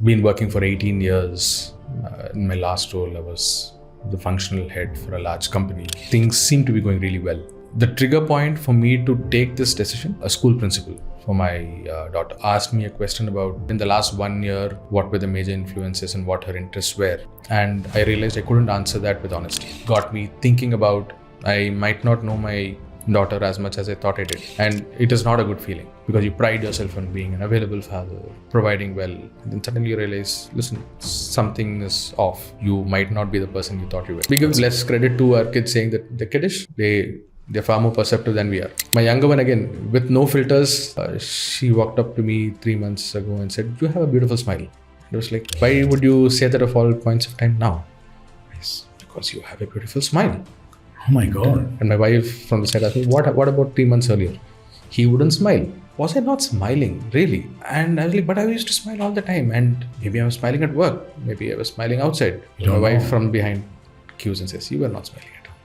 been working for 18 years. In my last role, I was the functional head for a large company. Things seem to be going really well. The trigger point for me to take this decision, a school principal for my daughter asked me a question about in the last 1 year, what were the major influences and what her interests were. And I realized I couldn't answer that with honesty. Got me thinking about I might not know my daughter as much as I thought I did. And it is not a good feeling because you pride yourself on being an available father, providing well. And then suddenly you realize, listen, something is off. You might not be the person you thought you were. We give less credit to our kids saying that they're kiddish. They're far more perceptive than we are. My younger one, again, with no filters, she walked up to me 3 months ago and said, you have a beautiful smile. I was like, why would you say that of all points of time now? Yes, because you have a beautiful smile. Oh my God. And my wife from the side asked me, what about 3 months earlier? He wouldn't smile. Was I not smiling? Really? And I was like, but I used to smile all the time. And maybe I was smiling at work. Maybe I was smiling outside. My wife from behind cues and says, you were not smiling at all.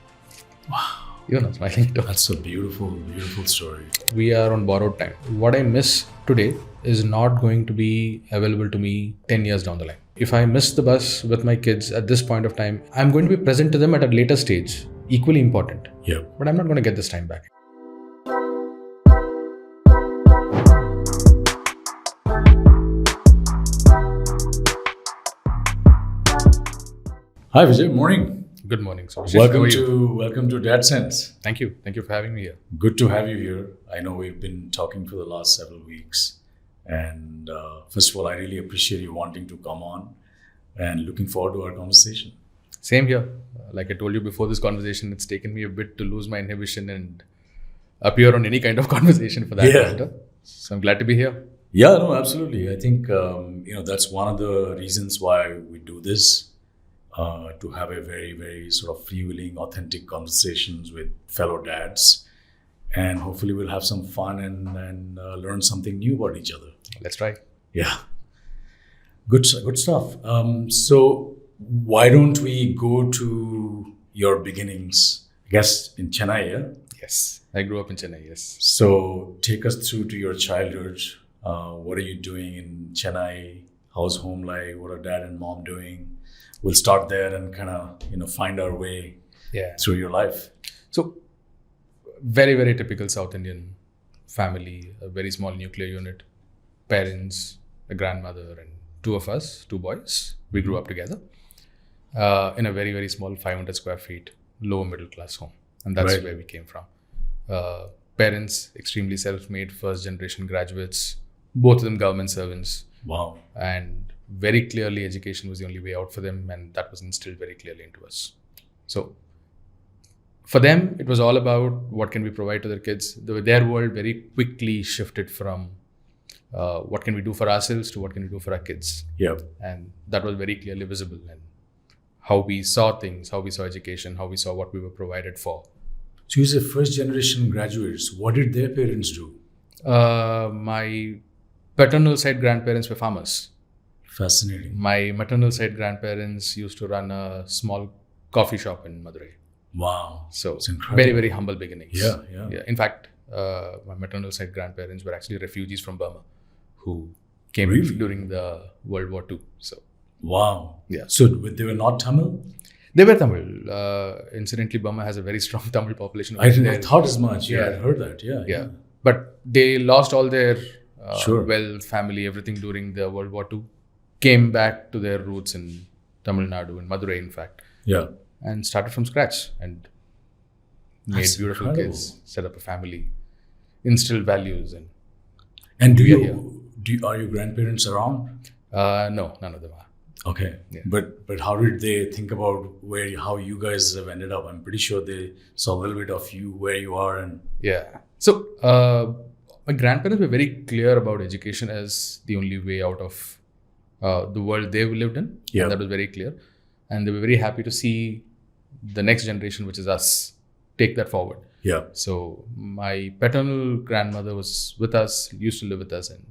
Wow. You're not smiling at all. That's a beautiful, beautiful story. We are on borrowed time. What I miss today is not going to be available to me 10 years down the line. If I miss the bus with my kids at this point of time, I'm going to be present to them at a later stage. Equally important. Yeah. But I'm not going to get this time back. Hi Vijay, morning. Good morning. So Welcome to DadSense. Thank you for having me here. Good to have you here. I know we've been talking for the last several weeks. And first of all, I really appreciate you wanting to come on and looking forward to our conversation. Same here. Like I told you before this conversation, it's taken me a bit to lose my inhibition and appear on any kind of conversation for that matter. So I'm glad to be here. Yeah, no, absolutely. I think, that's one of the reasons why we do this, to have a very, very sort of freewheeling, authentic conversations with fellow dads. And hopefully we'll have some fun and learn something new about each other. Let's try. Yeah. Good stuff. So why don't we go to your beginnings, I guess, in Chennai, yeah? Yes. I grew up in Chennai, yes. So take us through to your childhood. What are you doing in Chennai? How's home life? What are dad and mom doing? We'll start there and kind of, find our way through your life. So very, very typical South Indian family, a very small nuclear unit, parents, a grandmother and two of us, two boys. We grew up together in a very, very small 500 square feet, lower middle class home. And that's where we came from. Parents, extremely self-made, first generation graduates, both of them government servants. Wow. And very clearly education was the only way out for them, and that was instilled very clearly into us. So for them, it was all about what can we provide to their kids. Their world very quickly shifted from what can we do for ourselves to what can we do for our kids. Yeah. And that was very clearly visible in how we saw things, how we saw education, how we saw what we were provided for. So you said first generation graduates. What did their parents do? My paternal side grandparents were farmers. Fascinating. My maternal side grandparents used to run a small coffee shop in Madurai. Wow. So it's incredible. Very, very humble beginnings. Yeah. In fact, my maternal side grandparents were actually refugees from Burma who came during the World War II. So wow. Yeah. So they were not Tamil? They were Tamil. Incidentally, Burma has a very strong Tamil population. I thought as much. Yeah, I heard that. Yeah. But they lost all their wealth, family, everything during the World War II. Came back to their roots in Tamil Nadu, in Madurai, in fact. Yeah. And started from scratch and made beautiful incredible. kids, set up a family, instilled values. And are your grandparents around? No, none of them are. Okay. Yeah. But how did they think about how you guys have ended up? I'm pretty sure they saw a little bit of you, where you are. And yeah. So my grandparents were very clear about education as the only way out of the world they lived in. Yeah. And that was very clear. And they were very happy to see the next generation, which is us, take that forward. Yeah. So my paternal grandmother was with us, used to live with us, and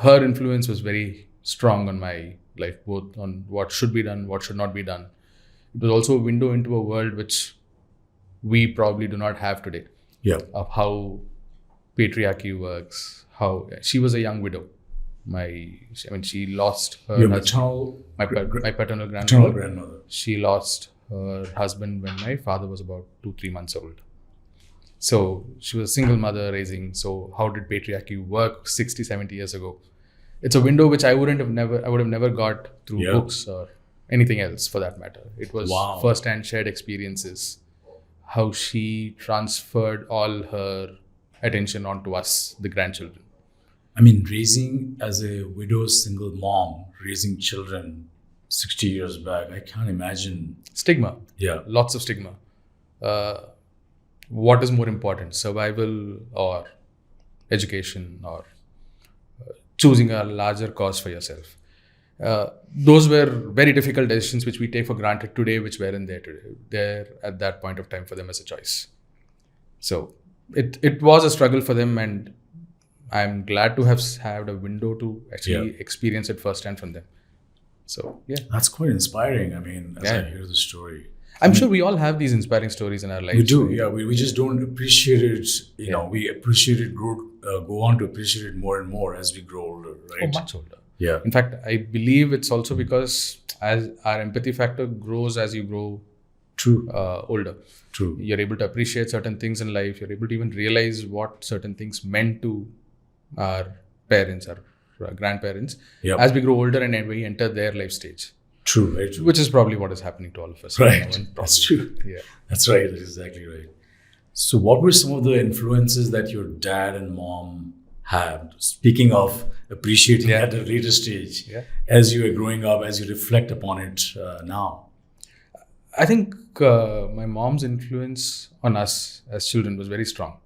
her influence was very strong on my life, both on what should be done, what should not be done. It was also a window into a world which we probably do not have today. Yeah. Of how patriarchy works, how she was a young widow. She lost her Your husband, maternal, my paternal maternal grandmother. grandmother. She lost her husband when my father was about 2-3 months old. So she was a single mother raising. So how did patriarchy work 60, 70 years ago? It's a window which I would have never got through books or anything else for that matter. It was first-hand shared experiences, how she transferred all her attention onto us, the grandchildren. I mean, raising as a widow single mom, raising children 60 years back, I can't imagine. Stigma. Yeah. Lots of stigma. What is more important, survival or education, or choosing a larger cause for yourself? Those were very difficult decisions which we take for granted today, which weren't there at that point of time for them as a choice. So it was a struggle for them, and I'm glad to have had a window to actually experience it firsthand from them. So yeah, that's quite inspiring. I mean, as I hear the story, I'm sure we all have these inspiring stories in our lives. We do, right? Yeah. We just don't appreciate it. You know, we appreciate it. Go on to appreciate it more and more as we grow older, right? Oh, much older. Yeah. In fact, I believe it's also because as our empathy factor grows as you grow older. True. You're able to appreciate certain things in life. You're able to even realize what certain things meant to our parents, our grandparents, as we grow older and we enter their life stage. True, very true. Which is probably what is happening to all of us. Right. That's true. Yeah. That's right. That's exactly right. So what were some of the influences that your dad and mom had? Speaking of appreciating at a later stage, as you were growing up, as you reflect upon it now? I think my mom's influence on us as children was very strong.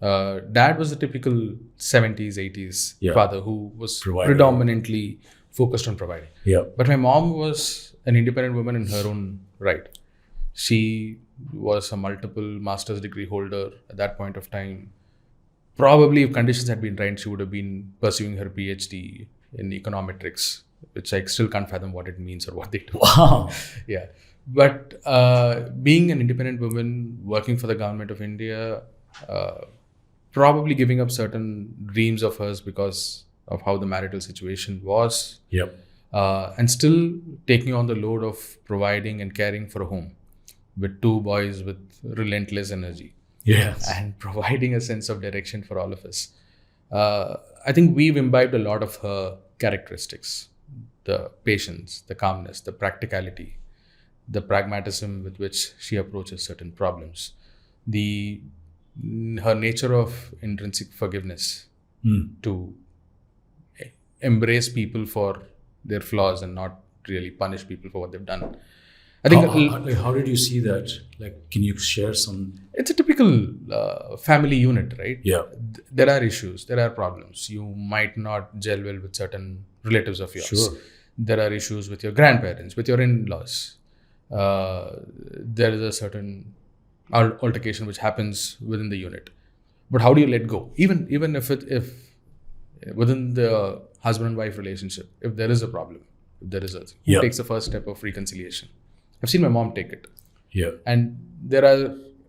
Dad was a typical 70s, 80s father who was predominantly focused on providing. Yeah. But my mom was an independent woman in her own right. She was a multiple master's degree holder at that point of time. Probably if conditions had been right, she would have been pursuing her PhD in econometrics, which I still can't fathom what it means or what they do. Wow. Yeah. But being an independent woman working for the government of India, probably giving up certain dreams of hers because of how the marital situation was. Yep. And still taking on the load of providing and caring for a home with 2 boys with relentless energy. Yes. And providing a sense of direction for all of us. I think we've imbibed a lot of her characteristics, the patience, the calmness, the practicality, the pragmatism with which she approaches certain problems, her nature of intrinsic forgiveness to embrace people for their flaws and not really punish people for what they've done. I think how did you see that? Like, can you share some? It's a typical family unit, right? Yeah. There are issues, there are problems. You might not gel well with certain relatives of yours. Sure. There are issues with your grandparents, with your in-laws. There is a certain altercation which happens within the unit. But how do you let go? Even if within the husband and wife relationship, if there is a problem, who takes the first step of reconciliation? I've seen my mom take it. Yeah. And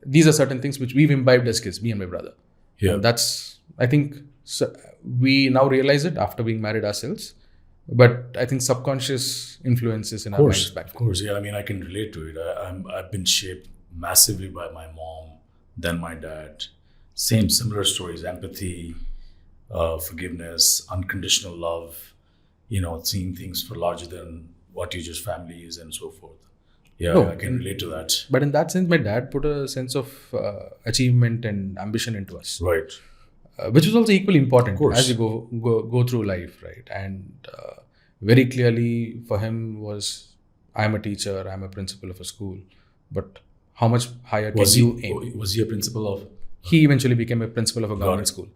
these are certain things which we've imbibed as kids, me and my brother. Yeah. I think we now realize it after being married ourselves. But I think subconscious influences in our minds back then. Of course, yeah. I mean, I can relate to it. I've been shaped massively by my mom, then my dad. Similar stories, empathy, forgiveness, unconditional love, seeing things for larger than what your just family is and so forth. Yeah, I can relate to that. But in that sense, my dad put a sense of achievement and ambition into us. Right. Which was also equally important as you go through life, right? And very clearly for him was, I'm a teacher, I'm a principal of a school, but how much higher can you aim? Was he a principal of? He eventually became a principal of a government school.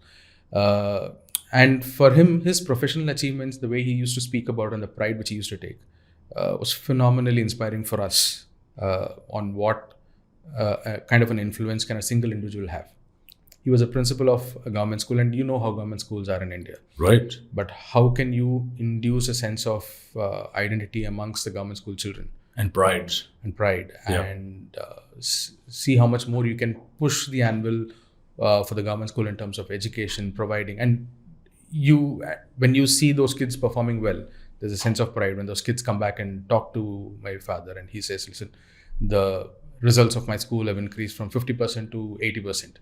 And for him, his professional achievements, the way he used to speak about and the pride which he used to take was phenomenally inspiring for us on what kind of an influence can a single individual have. He was a principal of a government school, and you know how government schools are in India. Right. But how can you induce a sense of identity amongst the government school children? And pride. Yeah. And see how much more you can push the anvil for the government school in terms of education, providing. And when you see those kids performing well, there's a sense of pride when those kids come back and talk to my father and he says, listen, the results of my school have increased from 50% to 80%.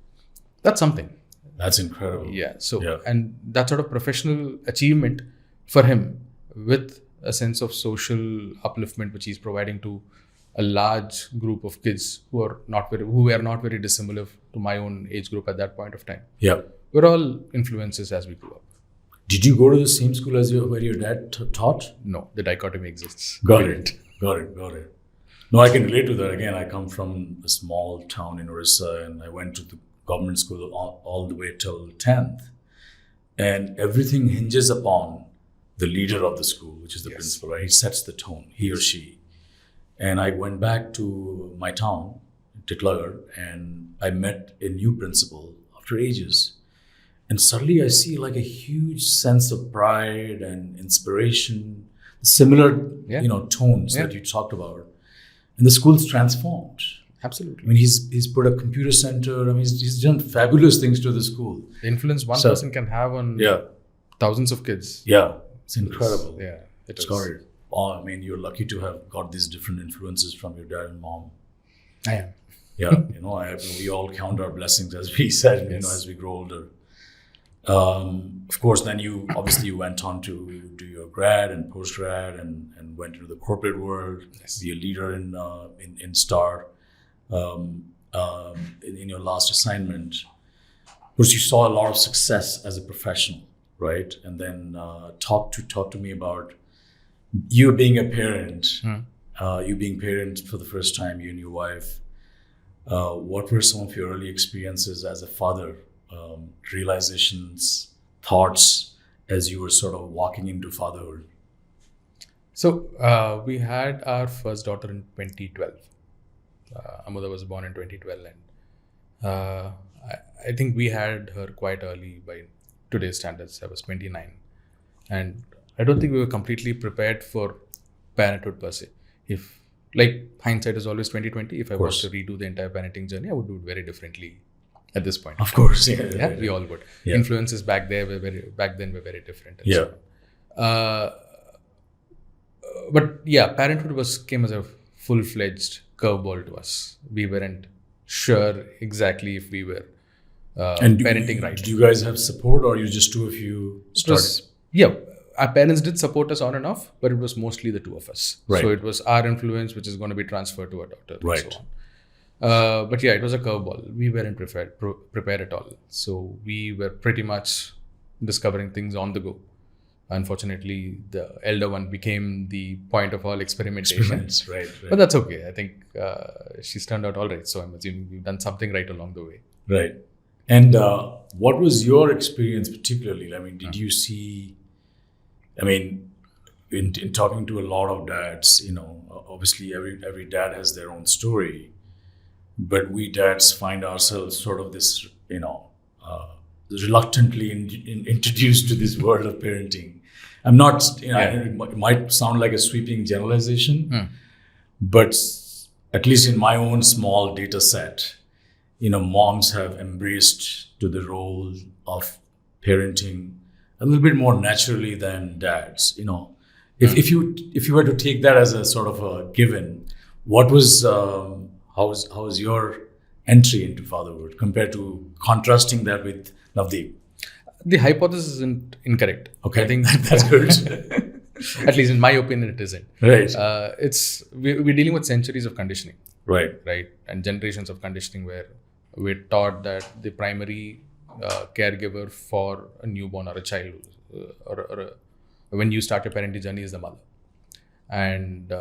That's something. That's incredible. Yeah. So, and that sort of professional achievement for him with a sense of social upliftment, which he's providing to a large group of kids who were not very dissimilar to my own age group at that point of time. Yeah. We're all influences as we grew up. Did you go to the same school as where your dad taught? No, the dichotomy exists. Got it. No, I can relate to that. Again, I come from a small town in Orissa, and I went to the government school all the way till 10th. And everything hinges upon the leader of the school, which is the principal, right? He sets the tone, he or she. And I went back to my town, Titlagar, and I met a new principal after ages. And suddenly I see like a huge sense of pride and inspiration, similar, tones that you talked about. And the school's transformed. Absolutely. I mean, he's put a computer center. I mean, he's done fabulous things to the school. The influence one person can have on thousands of kids. Yeah, it's incredible. It's got it. Oh, I mean, you're lucky to have got these different influences from your dad and mom. I am. Yeah, we all count our blessings, as we said, as we grow older. Of course, then you went on to do your grad and post-grad and went into the corporate world, be a leader in Star. In your last assignment, of course, you saw a lot of success as a professional, right? And then talk to me about you being a parent, you being parent for the first time, you and your wife. What were some of your early experiences as a father? Realizations, thoughts as you were sort of walking into fatherhood? So we had our first daughter in 2012. Amuda was born in 2012, and I think we had her quite early by today's standards. I was 29, and I don't think we were completely prepared for parenthood per se. If hindsight is always 20/20, if I was to redo the entire parenting journey, I would do it very differently at this point. Of course, we all would. Yeah. Influences back then were very different. But parenthood came as a full-fledged curveball to us. We weren't sure exactly if we were parenting right. Do you guys have support, or you just two of you started? Our parents did support us on and off, but it was mostly the two of us. Right. So it was our influence which is going to be transferred to our daughter. Right. And so on. But it was a curveball. We weren't prepared at all. So we were pretty much discovering things on the go. Unfortunately, the elder one became the point of all experimentation. Right. But that's okay. I think she's turned out all right. So I'm assuming we've done something right along the way. Right. And what was your experience particularly? I mean, did you see... in talking to a lot of dads, obviously every dad has their own story, but we dads find ourselves sort of this, reluctantly introduced to this world of parenting. I'm not, it might sound like a sweeping generalization, but at least in my own small data set, moms have embraced to the role of parenting a little bit more naturally than dads. If you were to take that as a sort of a given, what was how was your entry into fatherhood compared to contrasting that with Navdeep? The hypothesis isn't incorrect. Okay, I think that's good. At least in my opinion, it isn't. Right. We're dealing with centuries of conditioning. Right. And generations of conditioning where we're taught that the primary caregiver for a newborn or a child when you start your parenting journey is the mother. And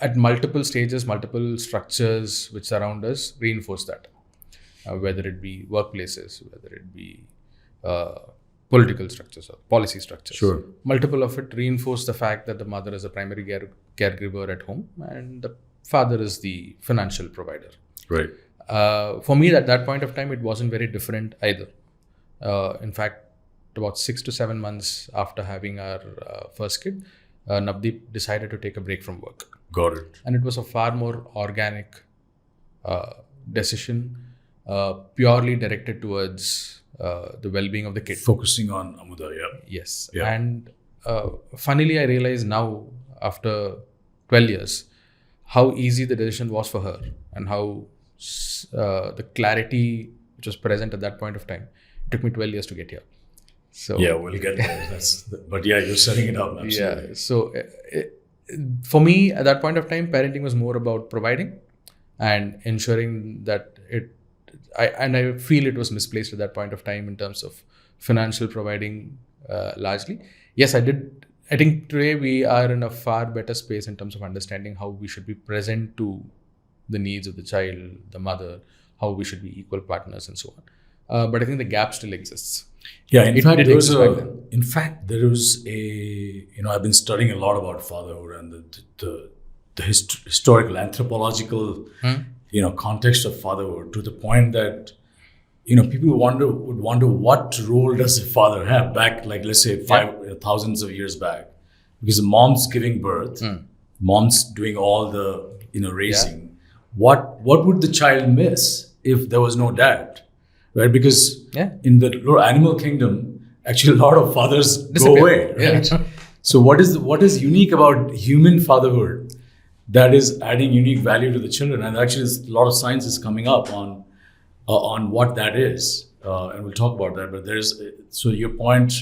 at multiple stages, multiple structures which surround us reinforce that. Whether it be workplaces, whether it be political structures or policy structures. Sure. Multiple of it reinforce the fact that the mother is a primary caregiver at home and the father is the financial provider. Right. For me, at that point of time, it wasn't very different either. In fact, about 6 to 7 months after having our first kid, Navdeep decided to take a break from work. Got it. And it was a far more organic decision, purely directed towards the well-being of the kid. Focusing on Amuda, yeah. Yes. Yeah. And funnily, I realize now, after 12 years, how easy the decision was for her, and how the clarity which was present at that point of time. It took me 12 years to get here. So Yeah, we'll get there. But yeah, you're setting it up. Absolutely. yeah. So for me, at that point of time, parenting was more about providing and ensuring that I feel it was misplaced at that point of time in terms of financial providing largely. Yes, I did. I think today we are in a far better space in terms of understanding how we should be present to the needs of the child, the mother, how we should be equal partners and so on. But I think the gap still exists. Yeah, in fact, did there was I've been studying a lot about fatherhood and the historical anthropological, context of fatherhood, to the point that, people would wonder what role does a father have back, like, let's say thousands of years back, because the mom's giving birth, mom's doing all the, raising. What would the child miss if there was no dad? Right, because in the animal kingdom, actually a lot of fathers go away. Right? Yeah. So what is unique about human fatherhood that is adding unique value to the children? And actually, there's a lot of science is coming up on what that is, and we'll talk about that. But so your point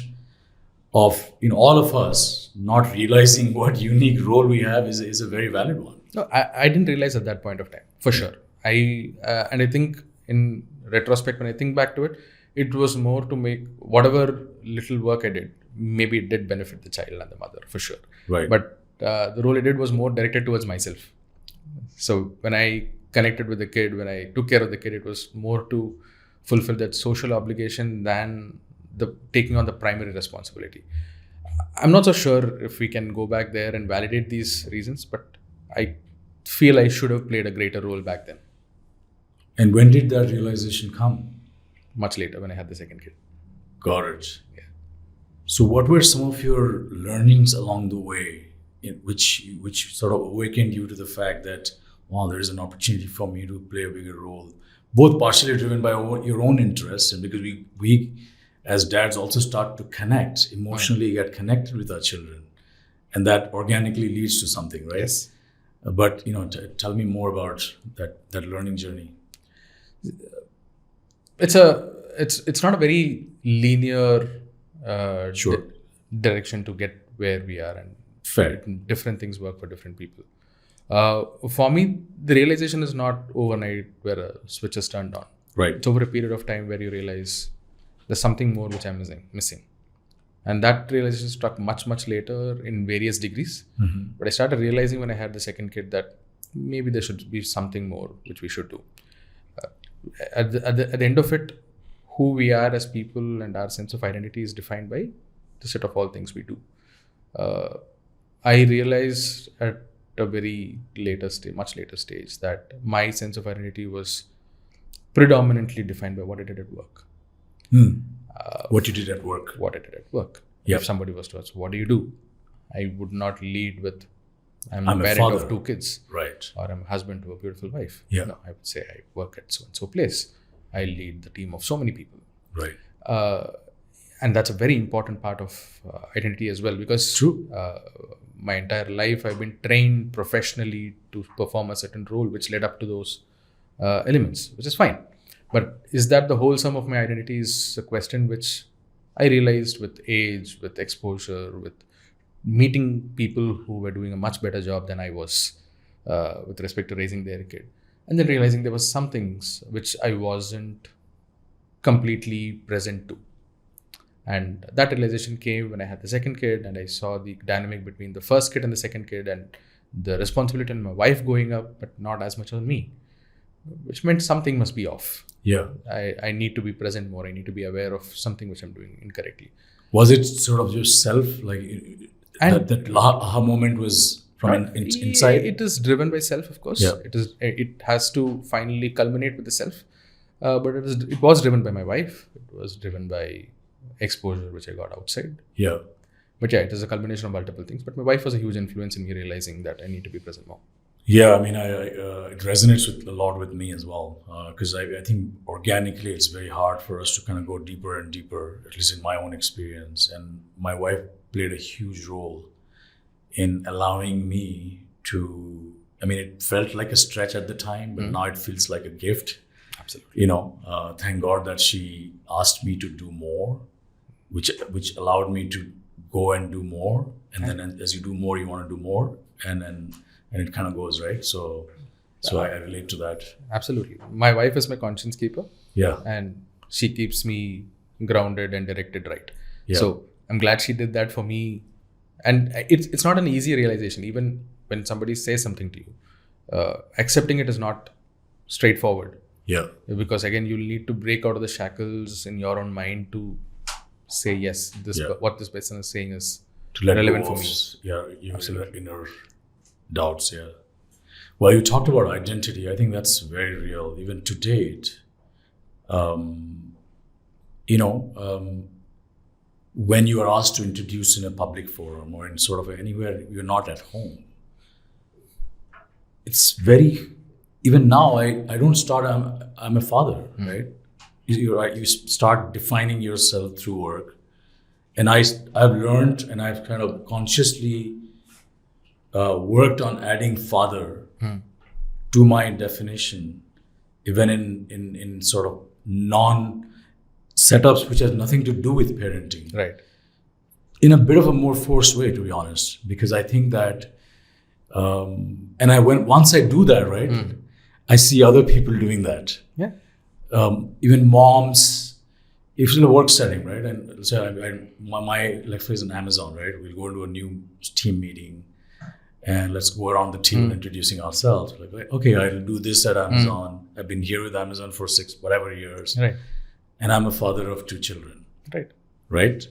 of all of us not realizing what unique role we have is a very valid one. No, I didn't realize at that point of time, for sure. And I think in retrospect, when I think back to it, it was more to make whatever little work I did, maybe it did benefit the child and the mother, for sure. Right. But the role I did was more directed towards myself. So when I connected with the kid, when I took care of the kid, it was more to fulfill that social obligation than the taking on the primary responsibility. I'm not so sure if we can go back there and validate these reasons, but I feel I should have played a greater role back then. And when did that realization come? Much later, when I had the second kid. Got it. Yeah. So what were some of your learnings along the way, which sort of awakened you to the fact that, wow, there is an opportunity for me to play a bigger role, both partially driven by your own interests, and because we as dads also start to connect, emotionally get connected with our children, and that organically leads to something, right? Yes. But tell me more about that learning journey. It's not a very linear direction to get where we are, and Fair. Different things work for different people. For me, the realization is not overnight where a switch is turned on. Right. It's over a period of time where you realize there's something more which I'm missing. And that realization struck much later in various degrees. Mm-hmm. But I started realizing when I had the second kid that maybe there should be something more which we should do. At the end of it, who we are as people and our sense of identity is defined by the set of all things we do. I realized at a very much later stage, that my sense of identity was predominantly defined by what I did at work. What you did at work. What I did at work. Yep. If somebody was to ask, what do you do? I would not lead with, I'm a a parent father. of 2 kids. Right. Or I'm a husband to a beautiful wife. Yeah. No, I would say I work at so-and-so place. I lead the team of so many people. Right. And that's a very important part of identity as well, because True. My entire life I've been trained professionally to perform a certain role which led up to those elements, which is fine. But is that the whole sum of my identity is a question which I realized with age, with exposure, with meeting people who were doing a much better job than I was with respect to raising their kid. And then realizing there was some things which I wasn't completely present to. And that realization came when I had the second kid, and I saw the dynamic between the first kid and the second kid, and the responsibility on my wife going up, but not as much on me, which meant something must be off. Yeah. I need to be present more. I need to be aware of something which I'm doing incorrectly. Was it sort of yourself, like that aha moment was from inside? It is driven by self, of course. Yeah. It has to finally culminate with the self. But it was driven by my wife. It was driven by exposure which I got outside. Yeah. But yeah, it is a culmination of multiple things. But my wife was a huge influence in me realizing that I need to be present more. Yeah, I mean, it resonates with a lot with me as well, because I think organically it's very hard for us to kind of go deeper and deeper, at least in my own experience. And my wife played a huge role in allowing me to. I mean, it felt like a stretch at the time, but now it feels like a gift. Absolutely. You know, thank God that she asked me to do more, which allowed me to go and do more. And then as you do more, you want to do more, and it kind of goes, right? So I relate to that. Absolutely. My wife is my conscience keeper. Yeah. And she keeps me grounded and directed right. Yeah. So I'm glad she did that for me. And it's not an easy realization. Even when somebody says something to you, accepting it is not straightforward. Yeah. Because again, you'll need to break out of the shackles in your own mind to say, yes, what this person is saying is relevant for me. Yeah, your inner doubts. Yeah. Well, you talked about identity. I think that's very real, even to date. When you are asked to introduce in a public forum or in sort of anywhere you're not at home, it's very. Even now, I don't start. I'm a father, right? You start defining yourself through work, and I've learned and I've kind of consciously worked on adding father to my definition, even in sort of non setups which has nothing to do with parenting. Right. In a bit of a more forced way, to be honest, because I think that, once I do that, right, I see other people doing that. Yeah. Even moms, if it's in a work setting, right, and so my like for instance, Amazon, right, we'll go into a new team meeting, and let's go around the table introducing ourselves. Like, okay, I'll do this at Amazon. I've been here with Amazon for 6 whatever years, right, and I'm a father of 2 children. Right.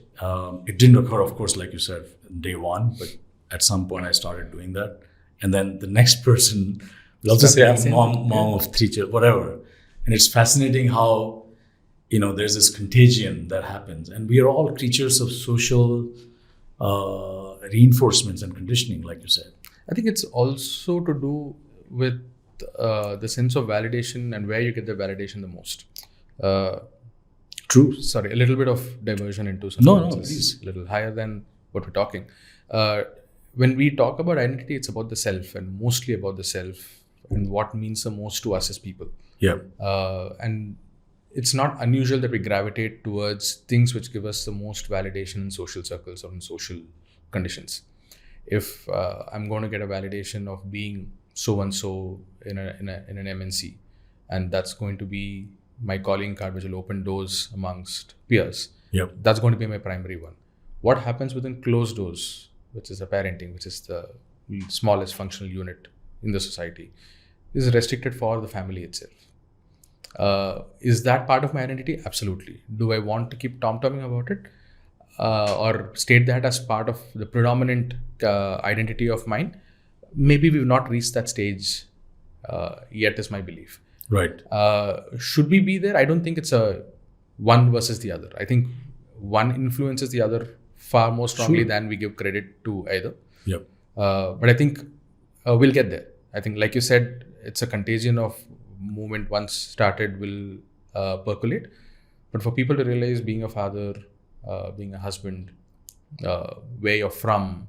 It didn't occur, of course, like you said, day one, but at some point I started doing that, and then the next person will also say, I'm mom of 3 children, whatever. And it's fascinating how, there's this contagion that happens. And we are all creatures of social reinforcements and conditioning, like you said. I think it's also to do with the sense of validation and where you get the validation the most. True. Sorry, a little bit of diversion into something please. A little higher than what we're talking. When we talk about identity, it's about the self and mostly about the self and what means the most to us as people. Yeah. And it's not unusual that we gravitate towards things which give us the most validation in social circles or in social conditions. If I'm going to get a validation of being so-and-so in an MNC, and that's going to be my calling card, which will open doors amongst peers. Yep. That's going to be my primary one. What happens within closed doors, which is the parenting, which is the smallest functional unit in the society, is restricted for the family itself. Is that part of my identity? Absolutely. Do I want to keep tom-tomming about it? Or state that as part of the predominant identity of mine? Maybe we've not reached that stage yet, is my belief. Right. Should we be there? I don't think it's a one versus the other. I think one influences the other far more strongly than we give credit to either. Yep. But I think we'll get there. I think, like you said, it's a contagion of movement once started will percolate. But for people to realize being a father, being a husband, where you're from,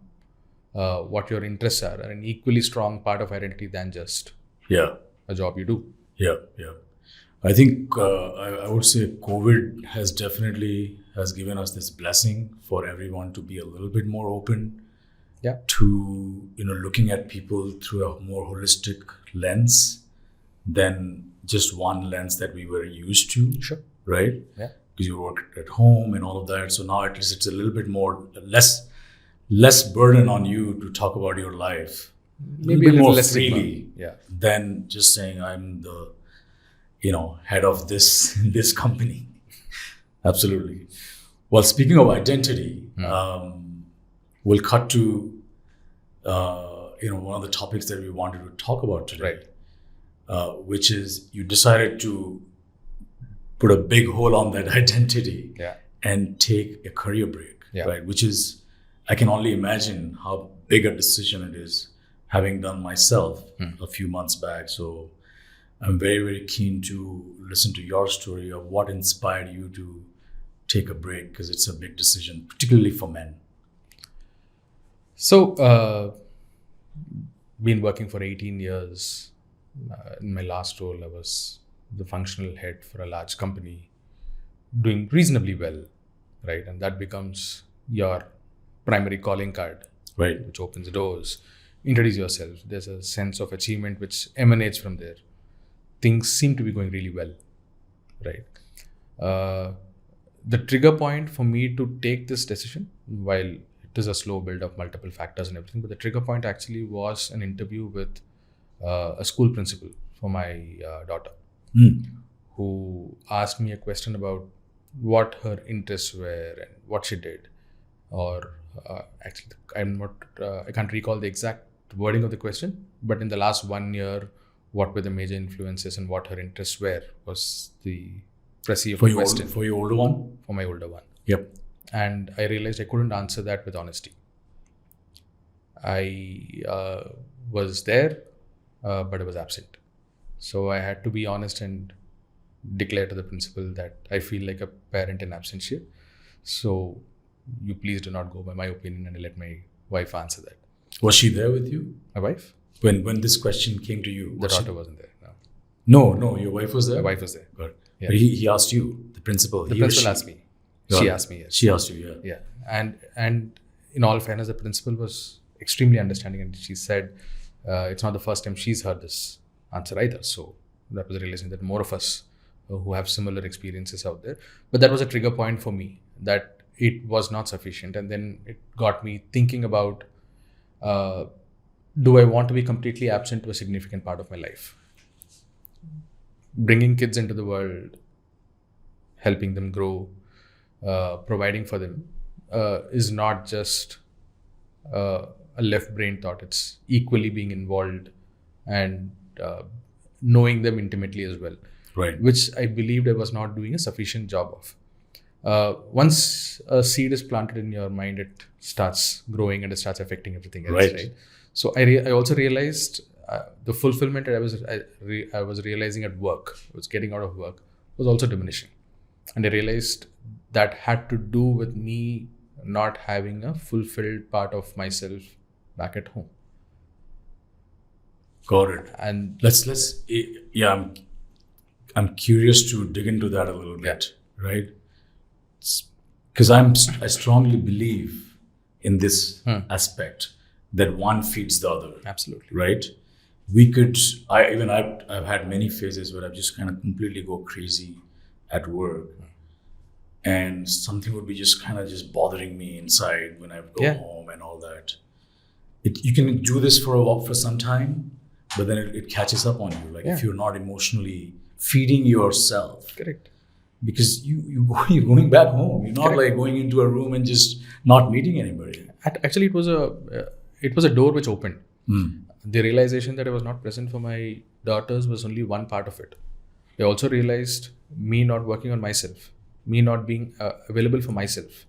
what your interests are an equally strong part of identity than just a job you do. Yeah. I think I would say COVID has given us this blessing for everyone to be a little bit more open to looking at people through a more holistic lens than just one lens that we were used to. Sure. Right? Yeah. Because you work at home and all of that. So now at least it's a little bit less burden on you to talk about your life. Maybe a little more less freely than just saying I'm the head of this company. Absolutely. Well, speaking of identity, we'll cut to one of the topics that we wanted to talk about today, which is you decided to put a big hole on that identity and take a career break, right? Which is, I can only imagine how big a decision it is having done myself a few months back. So I'm very, very keen to listen to your story of what inspired you to take a break, because it's a big decision, particularly for men. So, been working for 18 years. In my last role, I was the functional head for a large company, doing reasonably well, right? And that becomes your primary calling card, Right. which opens doors. Introduce yourself. There's a sense of achievement which emanates from there. Things seem to be going really well, right? The trigger point for me to take this decision, while it is a slow build of multiple factors and everything, but the trigger point actually was an interview with a school principal for my daughter, who asked me a question about what her interests were and what she did, or actually I can't recall the exact wording of the question, but in the last 1 year, what were the major influences and what her interests were was the perceived question. For your older one? For my older one. Yep. And I realized I couldn't answer that with honesty. I was there, but I was absent. So I had to be honest and declare to the principal that I feel like a parent in absentia. So you please do not go by my opinion and let my wife answer that. Was she there with you? My wife? When this question came to you? The daughter wasn't there. No. No, your wife was there? My wife was there. Good. Yeah. But he asked you, the principal. The principal asked me. She asked me, yes. She asked you, yeah. Yeah. And in all fairness, the principal was extremely understanding, and she said it's not the first time she's heard this answer either. So that was realizing that more of us who have similar experiences out there. But that was a trigger point for me, that it was not sufficient. And then it got me thinking about, do I want to be completely absent to a significant part of my life? Bringing kids into the world, helping them grow, providing for them is not just a left brain thought. It's equally being involved and knowing them intimately as well. Right. Which I believed I was not doing a sufficient job of. Once a seed is planted in your mind, it starts growing and it starts affecting everything else. Right. So I also realized the fulfillment that I was realizing at work, I was getting out of work, was also diminishing. And I realized that had to do with me not having a fulfilled part of myself back at home. Got it. And I'm curious to dig into that a little bit, right? Because I strongly believe in this aspect that one feeds the other. Absolutely. Right? I've had many phases where I've just kind of completely go crazy at work, and something would be just kind of just bothering me inside when I go home and all that. You can do this for some time, but then it catches up on you. Like if you're not emotionally feeding yourself. Correct. Because you're going back home. You're not like going into a room and just not meeting anybody. Actually, it was a door which opened. The realization that I was not present for my daughters was only one part of it. I also realized me not working on myself, me not being available for myself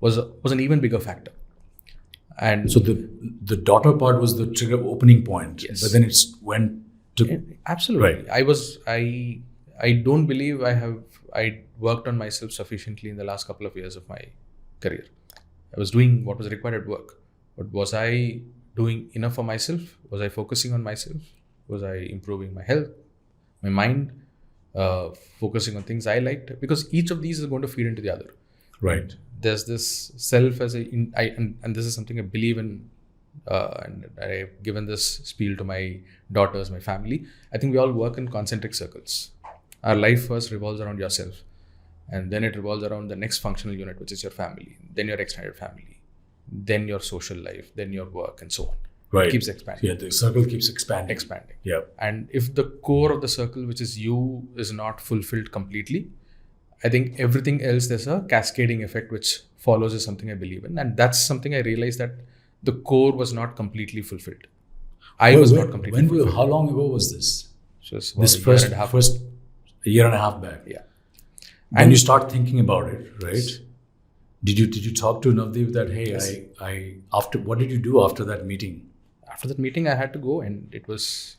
was an even bigger factor. And so the daughter part was the trigger opening point. Yes. But then it went to... Absolutely. Right. I don't believe I worked on myself sufficiently in the last couple of years of my career. I was doing what was required at work. But was I doing enough for myself? Was I focusing on myself? Was I improving my health, my mind, focusing on things I liked? Because each of these is going to feed into the other. Right. There's this self and this is something I believe in, and I've given this spiel to my daughters, my family. I think we all work in concentric circles. Our life first revolves around yourself, and then it revolves around the next functional unit, which is your family, then your extended family, then your social life, then your work, and so on. Right. It keeps expanding. Yeah, the circle keeps expanding. Yeah. And if the core of the circle, which is you, is not fulfilled completely, I think everything else, there's a cascading effect which follows, is something I believe in. And that's something I realized, that the core was not completely fulfilled. I was not completely fulfilled. How long ago was this? Just this a year and a half back. Yeah. And you start thinking about it, right? Did you talk to Navdeep that, hey, yes. what did you do after that meeting? after that meeting, I had to go, and it was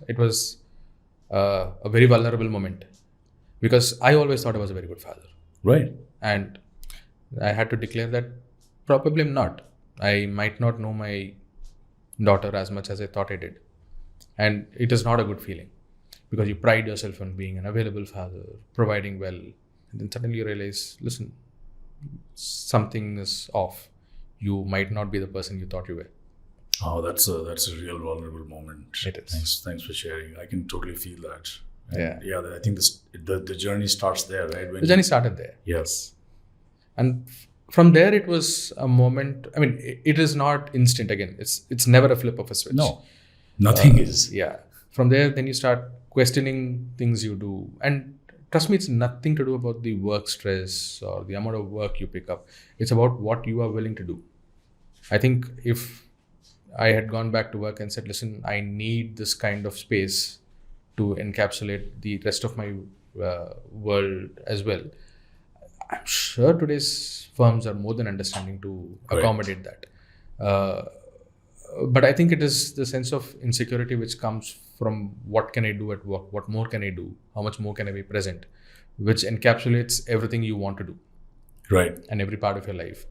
a very vulnerable moment, because I always thought I was a very good father. Right. And I had to declare that probably I'm not. I might not know my daughter as much as I thought I did. And it is not a good feeling, because you pride yourself on being an available father, providing well. And then suddenly you realize, listen, something is off. You might not be the person you thought you were. Oh, that's a real vulnerable moment. It is. Thanks for sharing. I can totally feel that. Yeah. I think the journey starts there, right? The journey started there. Yes. And from there, it was a moment. I mean, it is not instant again. It's never a flip of a switch. No, nothing is. Yeah. From there, then you start questioning things you do. And trust me, it's nothing to do about the work stress or the amount of work you pick up. It's about what you are willing to do. I think if I had gone back to work and said, listen, I need this kind of space to encapsulate the rest of my world as well, I'm sure today's firms are more than understanding to accommodate that. But I think it is the sense of insecurity which comes from what can I do at work, what more can I do, how much more can I be present, which encapsulates everything you want to do. Right. And every part of your life.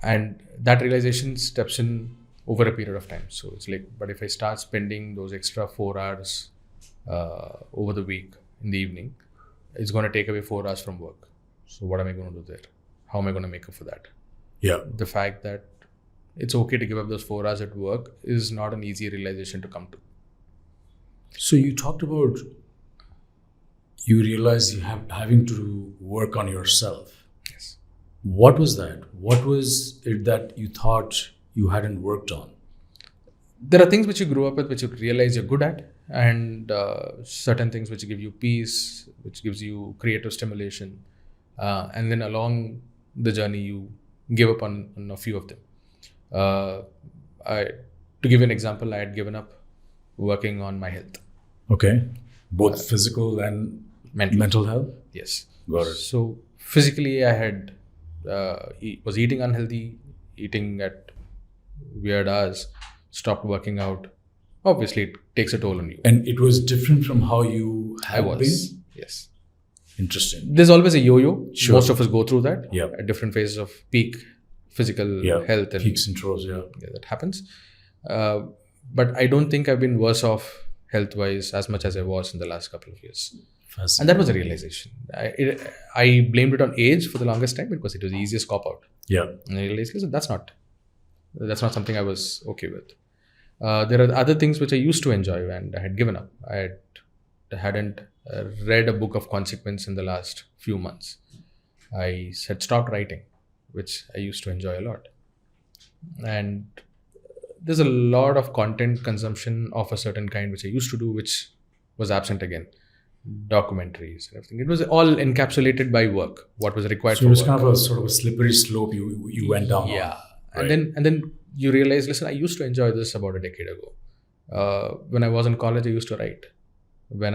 And that realization steps in over a period of time. So it's like, but if I start spending those extra 4 hours over the week in the evening, it's going to take away 4 hours from work. So what am I going to do there? How am I going to make up for that? Yeah. The fact that it's okay to give up those 4 hours at work is not an easy realization to come to. So you talked about, you realize you having to work on yourself. Yes. What was that? What was it that you thought you hadn't worked on? There are things which you grew up with, which you realize you're good at, and certain things which give you peace, which gives you creative stimulation. And then along the journey, you give up on a few of them. To give you an example, I had given up working on my health. Okay. Both physical and mental health? Yes. Got it. So physically, I had was eating unhealthy, eating at weird hours, stopped working out. Obviously, it takes a toll on you. And it was different from how you I was. been? Yes. Interesting. There's always a yo-yo. Sure. Most of us go through that. Yeah. At different phases of peak physical health. And peaks and troughs, yeah. that happens. But I don't think I've been worse off health-wise as much as I was in the last couple of years. And that was a realization. I blamed it on age for the longest time because it was the easiest cop-out. Yeah. And I realized that's not something I was okay with. There are other things which I used to enjoy and I had given up. I hadn't read a book of consequence in the last few months. I had stopped writing, which I used to enjoy a lot. And there's a lot of content consumption of a certain kind which I used to do, which was absent again. Documentaries and everything. It was all encapsulated by work, what was required for work. So it was work. kind of a sort of a slippery slope you went down. Yeah. Right. And then you realize, listen, I used to enjoy this about a decade ago. When I was in college, I used to write. When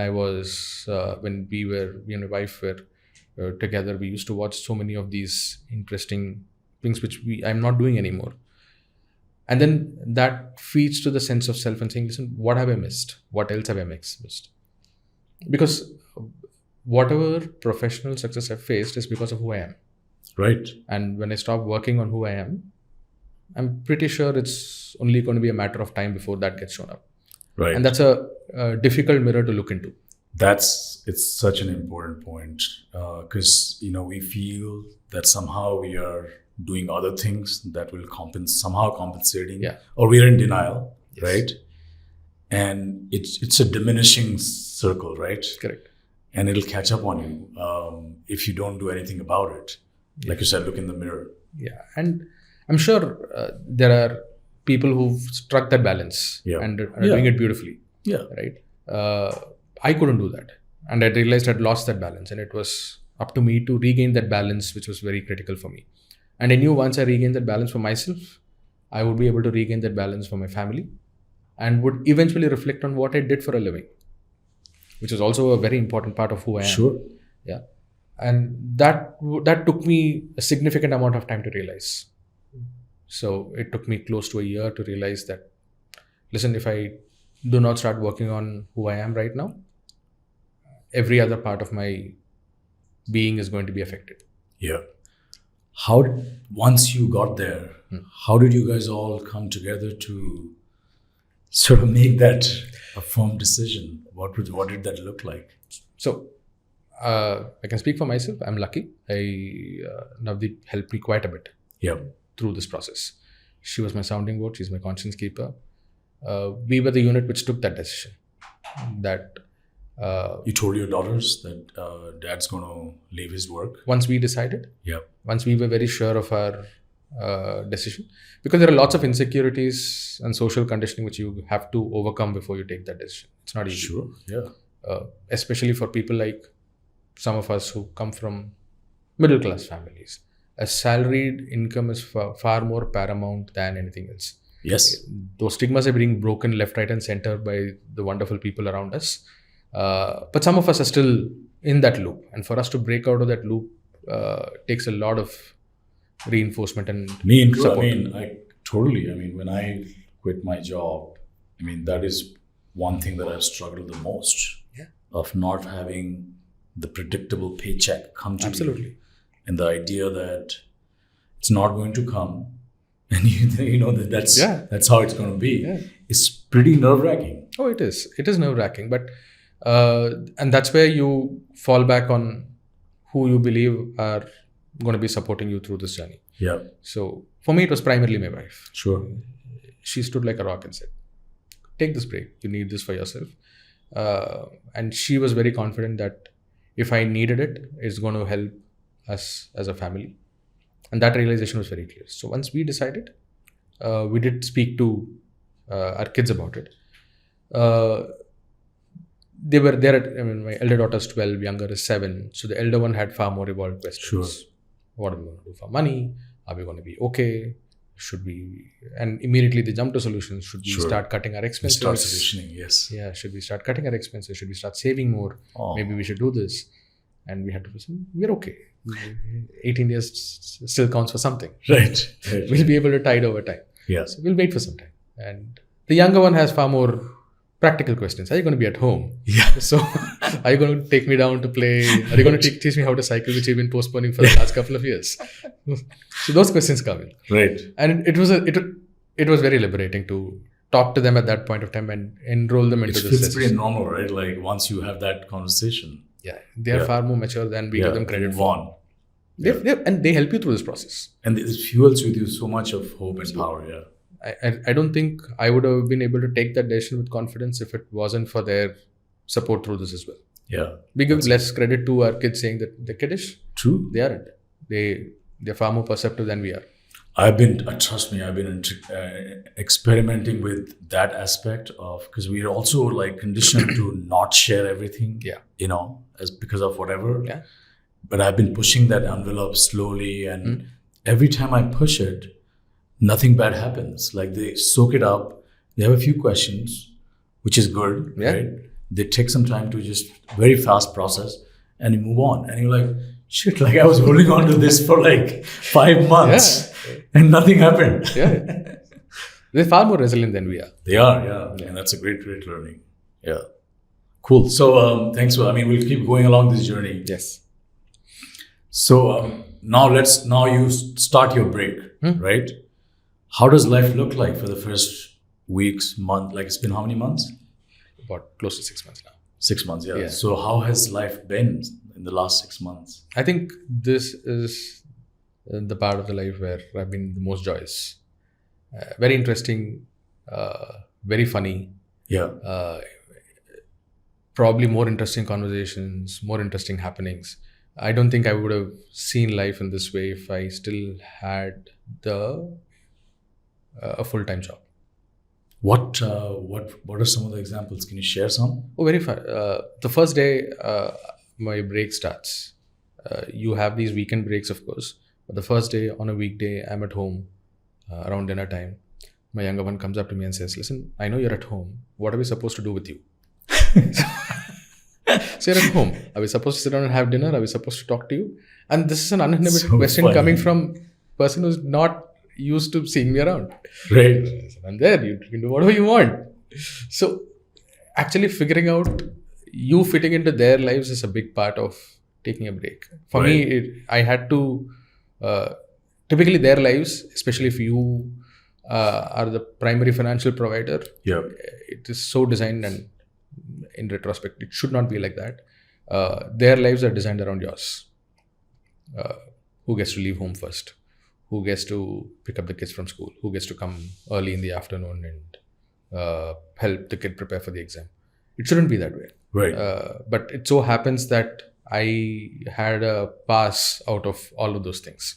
we were, my wife were together, we used to watch so many of these interesting things which I'm not doing anymore. And then that feeds to the sense of self and saying, listen, what have I missed? What else have I missed? Because whatever professional success I've faced is because of who I am. Right. And when I stop working on who I am, I'm pretty sure it's only going to be a matter of time before that gets shown up. Right. And that's a difficult mirror to look into. It's such an important point because, we feel that somehow we are doing other things that will somehow compensating, or we're in denial, Yes. right? And it's a diminishing circle, right? Correct. And it'll catch up on you if you don't do anything about it. Like you said, look in the mirror. Yeah. And I'm sure there are people who've struck that balance and are doing it beautifully. Yeah. Right. I couldn't do that. And I realized I'd lost that balance. And it was up to me to regain that balance, which was very critical for me. And I knew once I regained that balance for myself, I would be able to regain that balance for my family and would eventually reflect on what I did for a living, which is also a very important part of who I am. Sure. Yeah. And that took me a significant amount of time to realize. So it took me close to a year to realize that, listen, if I do not start working on who I am right now, every other part of my being is going to be affected. Yeah. Once you got there, how did you guys all come together to sort of make that a firm decision? What did that look like? So, I can speak for myself. I'm lucky. Navdeep helped me quite a bit through this process. She was my sounding board. She's my conscience keeper. We were the unit which took that decision. That you told your daughters that dad's going to leave his work? Once we decided. Yeah. Once we were very sure of our decision. Because there are lots of insecurities and social conditioning which you have to overcome before you take that decision. It's not easy. Sure, yeah. Especially for people like some of us who come from middle class families. A salaried income is far more paramount than anything else. Yes. Those stigmas are being broken left, right and center by the wonderful people around us. But some of us are still in that loop. And for us to break out of that loop takes a lot of reinforcement and support. When I quit my job, that is one thing that I've struggled the most. Yeah. Of not having the predictable paycheck come to Absolutely. you. And the idea that it's not going to come, and you know that's how it's going to be. Yeah. It's pretty nerve-wracking. Oh, it is. It is nerve-wracking, but and that's where you fall back on who you believe are going to be supporting you through this journey. Yeah. So for me, it was primarily my wife. Sure. She stood like a rock and said, "Take this break. You need this for yourself." And she was very confident that if I needed it, it's going to help us as a family. And that realization was very clear. So once we decided, we did speak to our kids about it. They were there. My elder daughter is 12, younger is 7. So the elder one had far more evolved questions. Sure. What are we going to do for money? Are we going to be okay? Should we? And immediately they jump to solutions. Should we start cutting our expenses? Start solutioning, yes. Yeah. Should we start cutting our expenses? Should we start saving more? Maybe we should do this. And we had to listen. We're okay. 18 years still counts for something. Right. We'll be able to tide over time. Yeah. So we'll wait for some time. And the younger one has far more practical questions. Are you going to be at home? Yeah. So are you going to take me down to play? Are you going to teach me how to cycle, which you've been postponing for the last couple of years? So those questions come in. Right. And it was very liberating to talk to them at that point of time and enroll them into this. It's pretty normal, right? Like once you have that conversation. Yeah. They are far more mature than we give them credit for. And they help you through this process. And it fuels with you so much of hope and power. Yeah. I don't think I would have been able to take that decision with confidence if it wasn't for their support through this as well. Yeah. We give less credit to our kids saying that they're kiddish. True. They aren't. They're far more perceptive than we are. Trust me, I've been experimenting with that aspect of, because we are also like conditioned to not share everything. Yeah. As because of whatever. Yeah. But I've been pushing that envelope slowly, and every time I push it, nothing bad happens. Like they soak it up. They have a few questions, which is good, right? They take some time to just very fast process, and you move on. And you're like, shit, like I was holding on to this for like 5 months and nothing happened. Yeah. They're far more resilient than we are. They are, yeah. And that's a great learning. Yeah. Cool. So thanks. We'll keep going along this journey. Yes. So now you start your break, right? How does life look like for the first weeks, month? Like it's been how many months? About close to 6 months now. 6 months, yeah. So how has life been in the last 6 months? I think this is the part of the life where I've been the most joyous. Very interesting, very funny. Yeah. Probably more interesting conversations, more interesting happenings. I don't think I would have seen life in this way if I still had a full-time job. What are some of the examples? Can you share some? Oh, very fun. The first day my break starts. You have these weekend breaks, of course. But the first day, on a weekday, I'm at home around dinner time. My younger one comes up to me and says, "Listen, I know you're at home. What are we supposed to do with you?" So you're at home. Are we supposed to sit down and have dinner? Are we supposed to talk to you? And this is an uninhibited question coming from a person who's not used to seeing me around. Right. I'm there. You can do whatever you want. So actually figuring out you fitting into their lives is a big part of taking a break. For me, I had to typically their lives, especially if you are the primary financial provider. Yeah. It is so designed, and in retrospect, it should not be like that. Their lives are designed around yours. Who gets to leave home first? Who gets to pick up the kids from school? Who gets to come early in the afternoon and help the kid prepare for the exam? It shouldn't be that way. Right. But it so happens that I had a pass out of all of those things.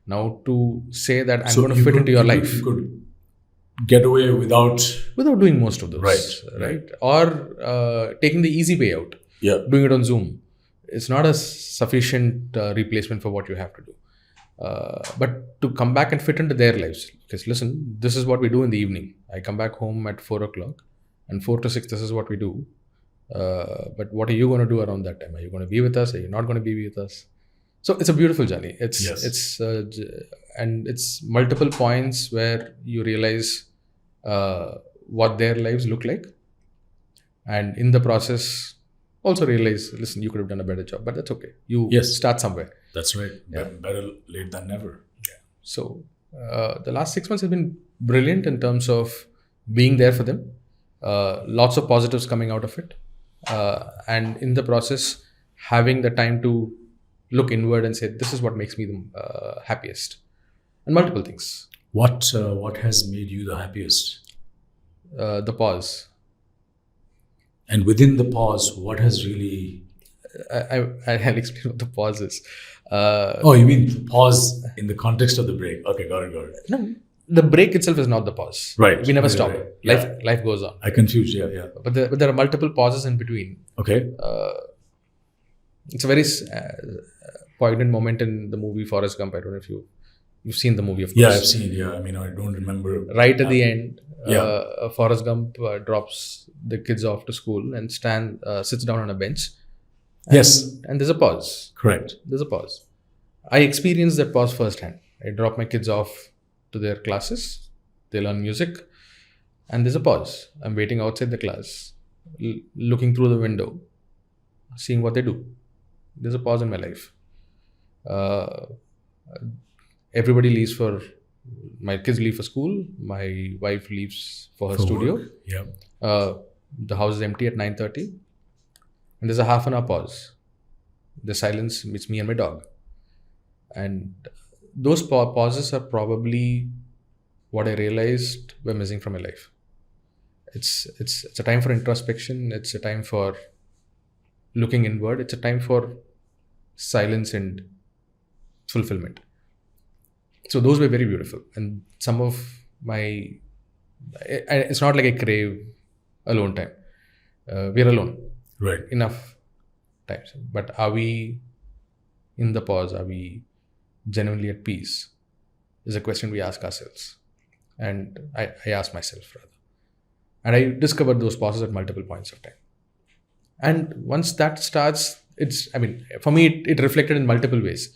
Now to say that I'm going to fit into your life. You could get away without doing most of those. Right. Or taking the easy way out. Yeah. Doing it on Zoom. It's not a sufficient replacement for what you have to do. But to come back and fit into their lives. Because listen, this is what we do in the evening. I come back home at 4 o'clock and 4 to 6, this is what we do. But what are you going to do around that time? Are you going to be with us? Are you not going to be with us? So it's a beautiful journey. And it's multiple points where you realize what their lives look like. And in the process, also realize, listen, you could have done a better job, but that's okay. You start somewhere. That's right. Yeah. Better late than never. Yeah. So the last 6 months have been brilliant in terms of being there for them. Lots of positives coming out of it. And in the process, having the time to look inward and say, this is what makes me the happiest. And multiple things. What has made you the happiest? The pause. And within the pause, what has really... I'll explain what the pause is. You mean the pause in the context of the break? Okay, got it. No, the break itself is not the pause. Right. We never stop. Right. Life goes on. I confused, yeah. But there are multiple pauses in between. Okay. It's a very poignant moment in the movie Forrest Gump. I don't know if you've seen the movie, of course. Yeah, I've seen. Yeah, I mean, I don't remember. Right at the end, Forrest Gump drops the kids off to school and sits down on a bench. And there's a pause. Correct. There's a pause. I experienced that pause firsthand. I drop my kids off to their classes. They learn music. And there's a pause. I'm waiting outside the class, looking through the window, seeing what they do. There's a pause in my life. Everybody leaves my kids leave for school. My wife leaves for her studio. Work. Yeah. The house is empty at 9:30. And there's a half an hour pause. The silence, it's me and my dog. And those pauses are probably what I realized were missing from my life. It's a time for introspection. It's a time for looking inward. It's a time for silence and fulfillment. So those were very beautiful. And some of it's not like I crave alone time. We're alone. Right. Enough times. But are we in the pause? Are we genuinely at peace? Is a question we ask ourselves. And I ask myself rather. And I discovered those pauses at multiple points of time. And once that starts, for me, it reflected in multiple ways.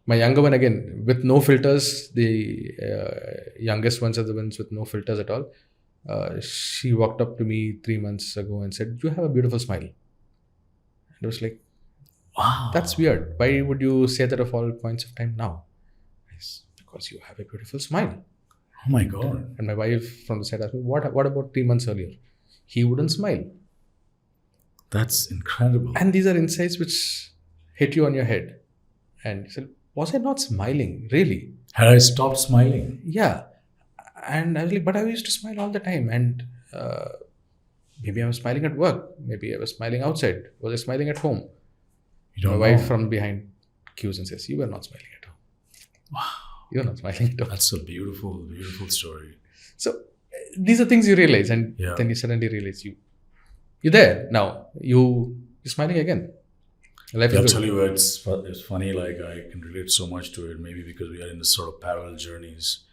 My younger one, again, with no filters, the youngest ones are the ones with no filters at all. She walked up to me 3 months ago and said, "You have a beautiful smile." And I was like, wow, that's weird. Why would you say that of all points of time now? It's because you have a beautiful smile. Oh my God. And my wife from the side asked me, what about 3 months earlier? He wouldn't smile. That's incredible. And these are insights which hit you on your head. And you said, was I not smiling? Really? Had I stopped smiling? Yeah. And I was like, but I used to smile all the time. And maybe I was smiling at work. Maybe I was smiling outside. Was I smiling at home? My wife from behind cues and says, you were not smiling at home. Wow. You were not smiling at home. That's a beautiful, beautiful story. So these are things you realize. And then you suddenly realize you're there now. You're smiling again. Life I'll tell you, it's funny. Like I can relate so much to it. Maybe because we are in this sort of parallel journeys.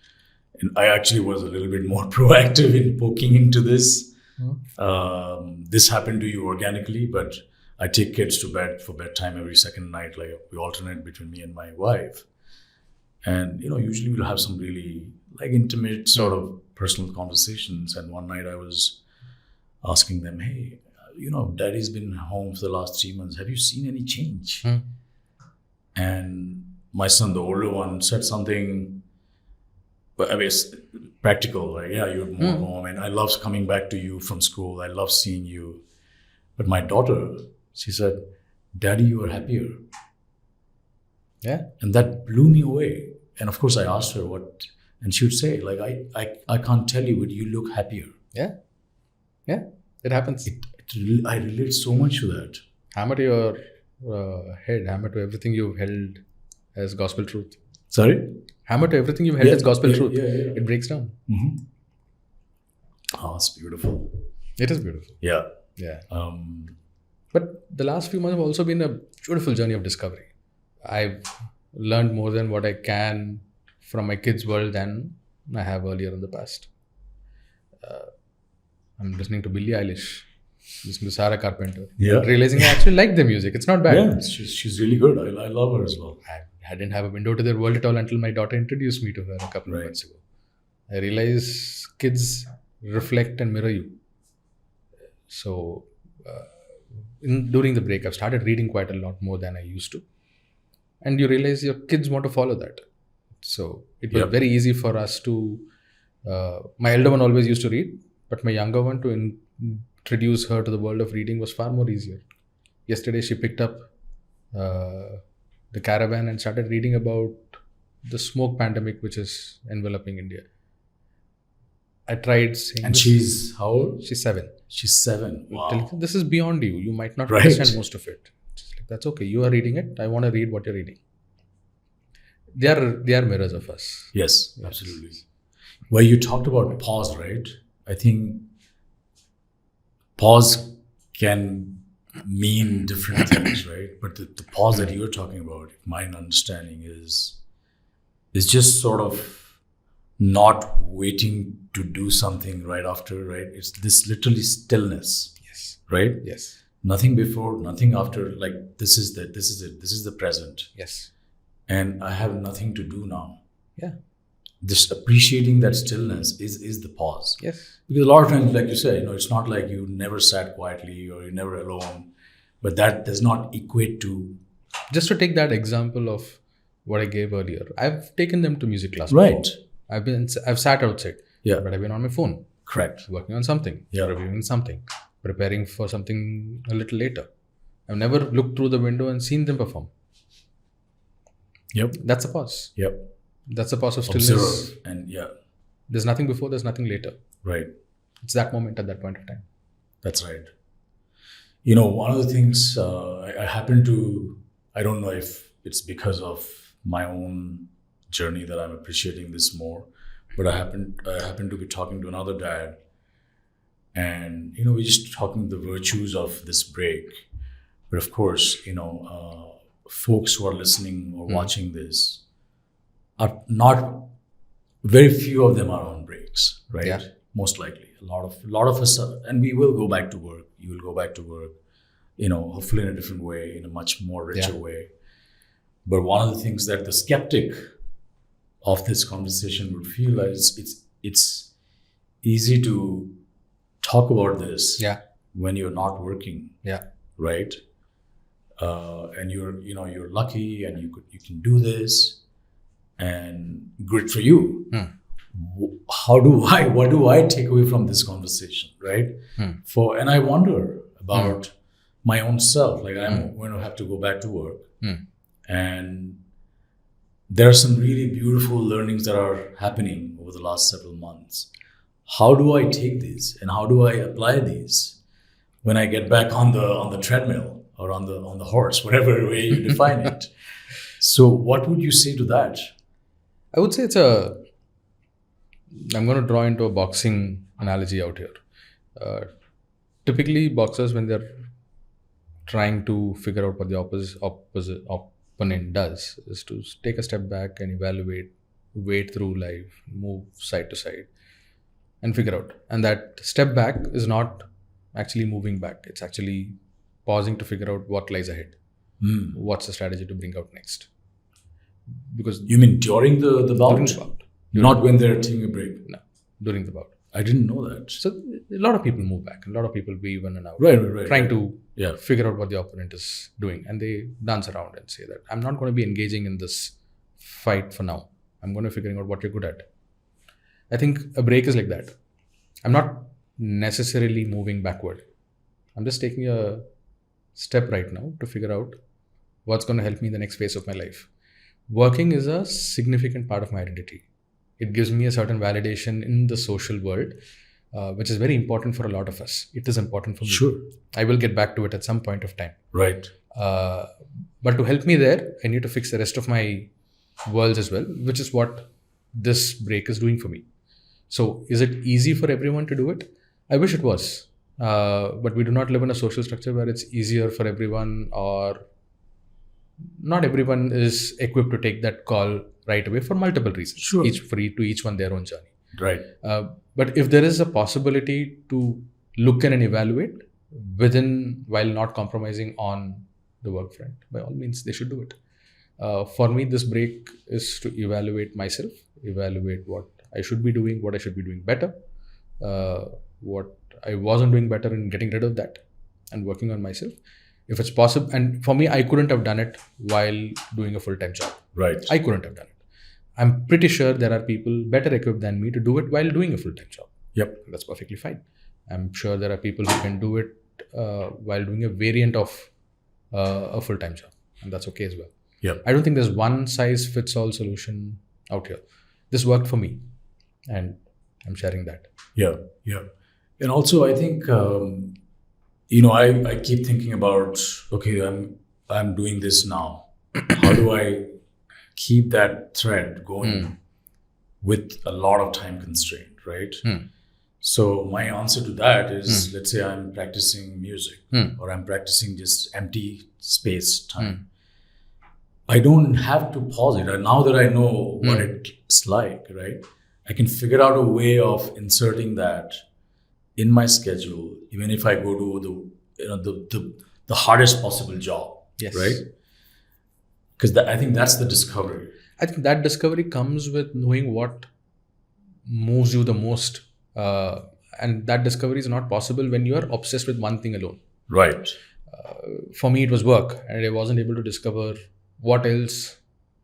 And I actually was a little bit more proactive in poking into this. Mm-hmm. This happened to you organically, but I take kids to bed for bedtime every second night. Like we alternate between me and my wife. And, usually we'll have some really like intimate sort of personal conversations. And one night I was asking them, hey, daddy's been home for the last 3 months. Have you seen any change? And my son, the older one, said something, but I mean, it's practical. Like, yeah, you're more home, and I love coming back to you from school. I love seeing you. But my daughter, she said, Daddy, you are happier. Yeah. And that blew me away. And of course, I asked her what, and she would say, like, I can't tell you, but you look happier. Yeah. Yeah. It happens. I relate so much to that. Hammer to your head, hammer to everything you've held as gospel truth. Sorry? Hammer to everything you've held as gospel truth. Yeah. It breaks down. Mm-hmm. Oh, it's beautiful. It is beautiful. Yeah. Yeah. But the last few months have also been a beautiful journey of discovery. I've learned more than what I can from my kids' world than I have earlier in the past. I'm listening to Billie Eilish, listening to Sarah Carpenter. Yeah. Realizing I actually like their music. It's not bad. Yeah, she's really good. I love her as well. I didn't have a window to their world at all until my daughter introduced me to her a couple of months ago. I realized kids reflect and mirror you. So, during the break, I've started reading quite a lot more than I used to. And you realize your kids want to follow that. So, it was very easy for us to... my elder one always used to read, but my younger one, to introduce her to the world of reading was far more easier. Yesterday, she picked up The Caravan and started reading about the smoke pandemic which is enveloping India. I tried saying... And she's how old? She's 7. She's 7. Wow. This is beyond you. You might not understand most of it. Just like, that's okay. You are reading it. I want to read what you're reading. They are mirrors of us. Yes, absolutely. Well, you talked about pause, right? I think pause can mean different things, right? But the pause that you're talking about, my understanding is just sort of not waiting to do something right after, right? It's this literally stillness. Yes. Right? Yes. Nothing before, nothing after. Like, this is it. This is the present. Yes. And I have nothing to do now. Yeah. Just appreciating that stillness is the pause. Yes. Because a lot of times, like you said, it's not like you never sat quietly or you're never alone, but that does not equate to... Just to take that example of what I gave earlier, I've taken them to music class. Right. Before. I've sat outside. Yeah. But I've been on my phone. Correct. Working on something. Yeah. Reviewing something. Preparing for something a little later. I've never looked through the window and seen them perform. Yep. That's a pause. Yep. That's a pause of stillness. Observe. And There's nothing before, there's nothing later. Right. It's that moment at that point of time. That's right. One of the things I happen to... I don't know if it's because of my own journey that I'm appreciating this more, but I happen to be talking to another dad, and we're just talking the virtues of this break. But of course, folks who are listening or watching this are not... Very few of them are on breaks, right? Yeah. Most likely, a lot of us are, and we will go back to work. You will go back to work, hopefully in a different way, in a much more richer way. But one of the things that the skeptic of this conversation would feel is it's easy to talk about this when you're not working. Yeah. Right. And you're lucky and you can do this, and good for you. What do I take away from this conversation, right? And I wonder about my own self. Like, I'm going to have to go back to work, and there are some really beautiful learnings that are happening over the last several months. How do I take these and how do I apply these when I get back on the treadmill or on the horse, whatever way you define it? So, what would you say to that? I would say I'm going to draw into a boxing analogy out here. Typically, boxers, when they're trying to figure out what the opponent does, is to take a step back and evaluate, wade through life, move side to side, and figure out. And that step back is not actually moving back. It's actually pausing to figure out what lies ahead. What's the strategy to bring out next? because You mean during the bout? during the bout, Not when they're taking a break. no, during the bout. I didn't know that. So a lot of people move back, a lot of people weave in and out, Right. trying right. to Yeah. figure out what the opponent is doing, and they dance around and say that I'm not going to be engaging in this fight for now. I'm going to figuring out what you're good at. I think a break is like that. I'm not necessarily moving backward. I'm just taking a step right now to figure out what's going to help me in the next phase of my life. Working is a significant part of my identity. It gives me a certain validation in the social world, which is very important for a lot of us. It is important for me. Sure. I will get back to it at some point of time. Right. But to help me there, I need to fix the rest of my worlds as well, which is what this break is doing for me. So is it easy for everyone to do it? I wish it was. But we do not live in a social structure where it's easier for everyone, or not everyone is equipped to take that call right away for multiple reasons. Sure. Each one their own journey. Right. But if there is a possibility to look in and evaluate within while not compromising on the work front, by all means, they should do it. For me, this break is to evaluate myself, evaluate what I should be doing, what I should be doing better, what I wasn't doing better, and getting rid of that and working on myself. If it's possible, and for me, I couldn't have done it while doing a full-time job. Right. I couldn't have done it. I'm pretty sure there are people better equipped than me to do it while doing a full-time job. Yep. That's perfectly fine. I'm sure there are people who can do it while doing a variant of a full-time job, and that's okay as well. Yep. I don't think there's one size fits all solution out here. This worked for me, and I'm sharing that. Yeah. And also, I think I keep thinking about, okay, I'm doing this now. How do I keep that thread going with a lot of time constraint, right? So my answer to that is, let's say I'm practicing music or I'm practicing just empty space time. I don't have to pause it. And now that I know what it's like, right, I can figure out a way of inserting that in my schedule, even if I go to the hardest possible job, Yes. right? Because I think that's the discovery. I think that discovery comes with knowing what moves you the most. And that discovery is not possible when you are obsessed with one thing alone. Right. For me, it was work, and I wasn't able to discover what else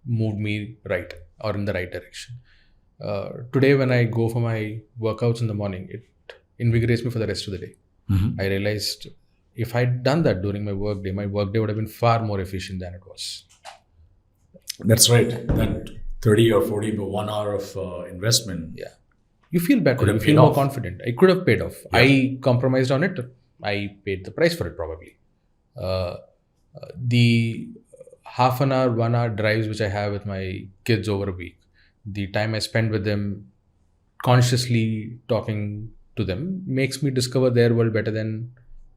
moved me right or in the right direction. Today, when I go for my workouts in the morning, it invigorates me for the rest of the day. I realized if I'd done that during my workday would have been far more efficient than it was. That's right. That 30 or 40 but 1 hour of investment. Yeah. You feel better. Could have You feel paid more off. confident. It could have paid off. Yeah. I compromised on it. I paid the price for it probably. The half an hour, 1 hour drives which I have with my kids over a week, the time I spend with them consciously talking to them makes me discover their world better than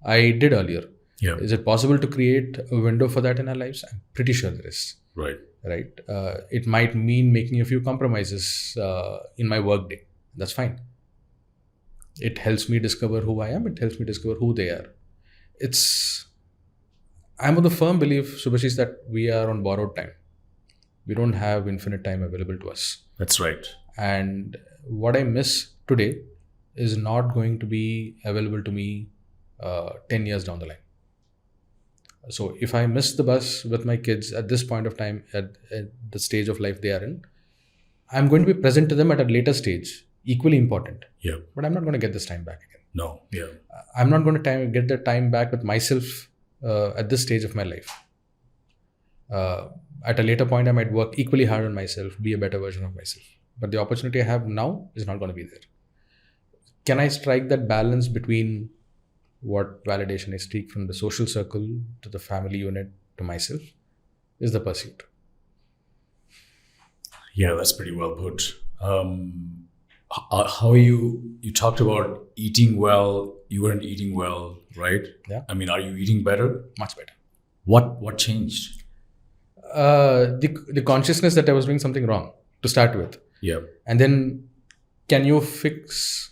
I did earlier. Yeah. Is it possible to create a window for that in our lives? I'm pretty sure there is. Right. Right? It might mean making a few compromises in my workday. That's fine. It helps me discover who I am. It helps me discover who they are. I'm of the firm belief, Subhasis, that we are on borrowed time. We don't have infinite time available to us. That's right. And what I miss today is not going to be available to me 10 years down the line. So if I miss the bus with my kids at this point of time, at the stage of life they are in, I'm going to be present to them at a later stage, equally important. Yeah. But I'm not going to get this time back again. No. Yeah. I'm not going to get the time back with myself at this stage of my life. At a later point, I might work equally hard on myself, be a better version of myself. But the opportunity I have now is not going to be there. Can I strike that balance between what validation I seek from the social circle to the family unit to myself is the pursuit. Yeah, that's pretty well put. How you talked about eating well, you weren't eating well, right? Yeah. I mean, are you eating better? Much better. What changed? The consciousness that I was doing something wrong to start with. Yeah. And then can you fix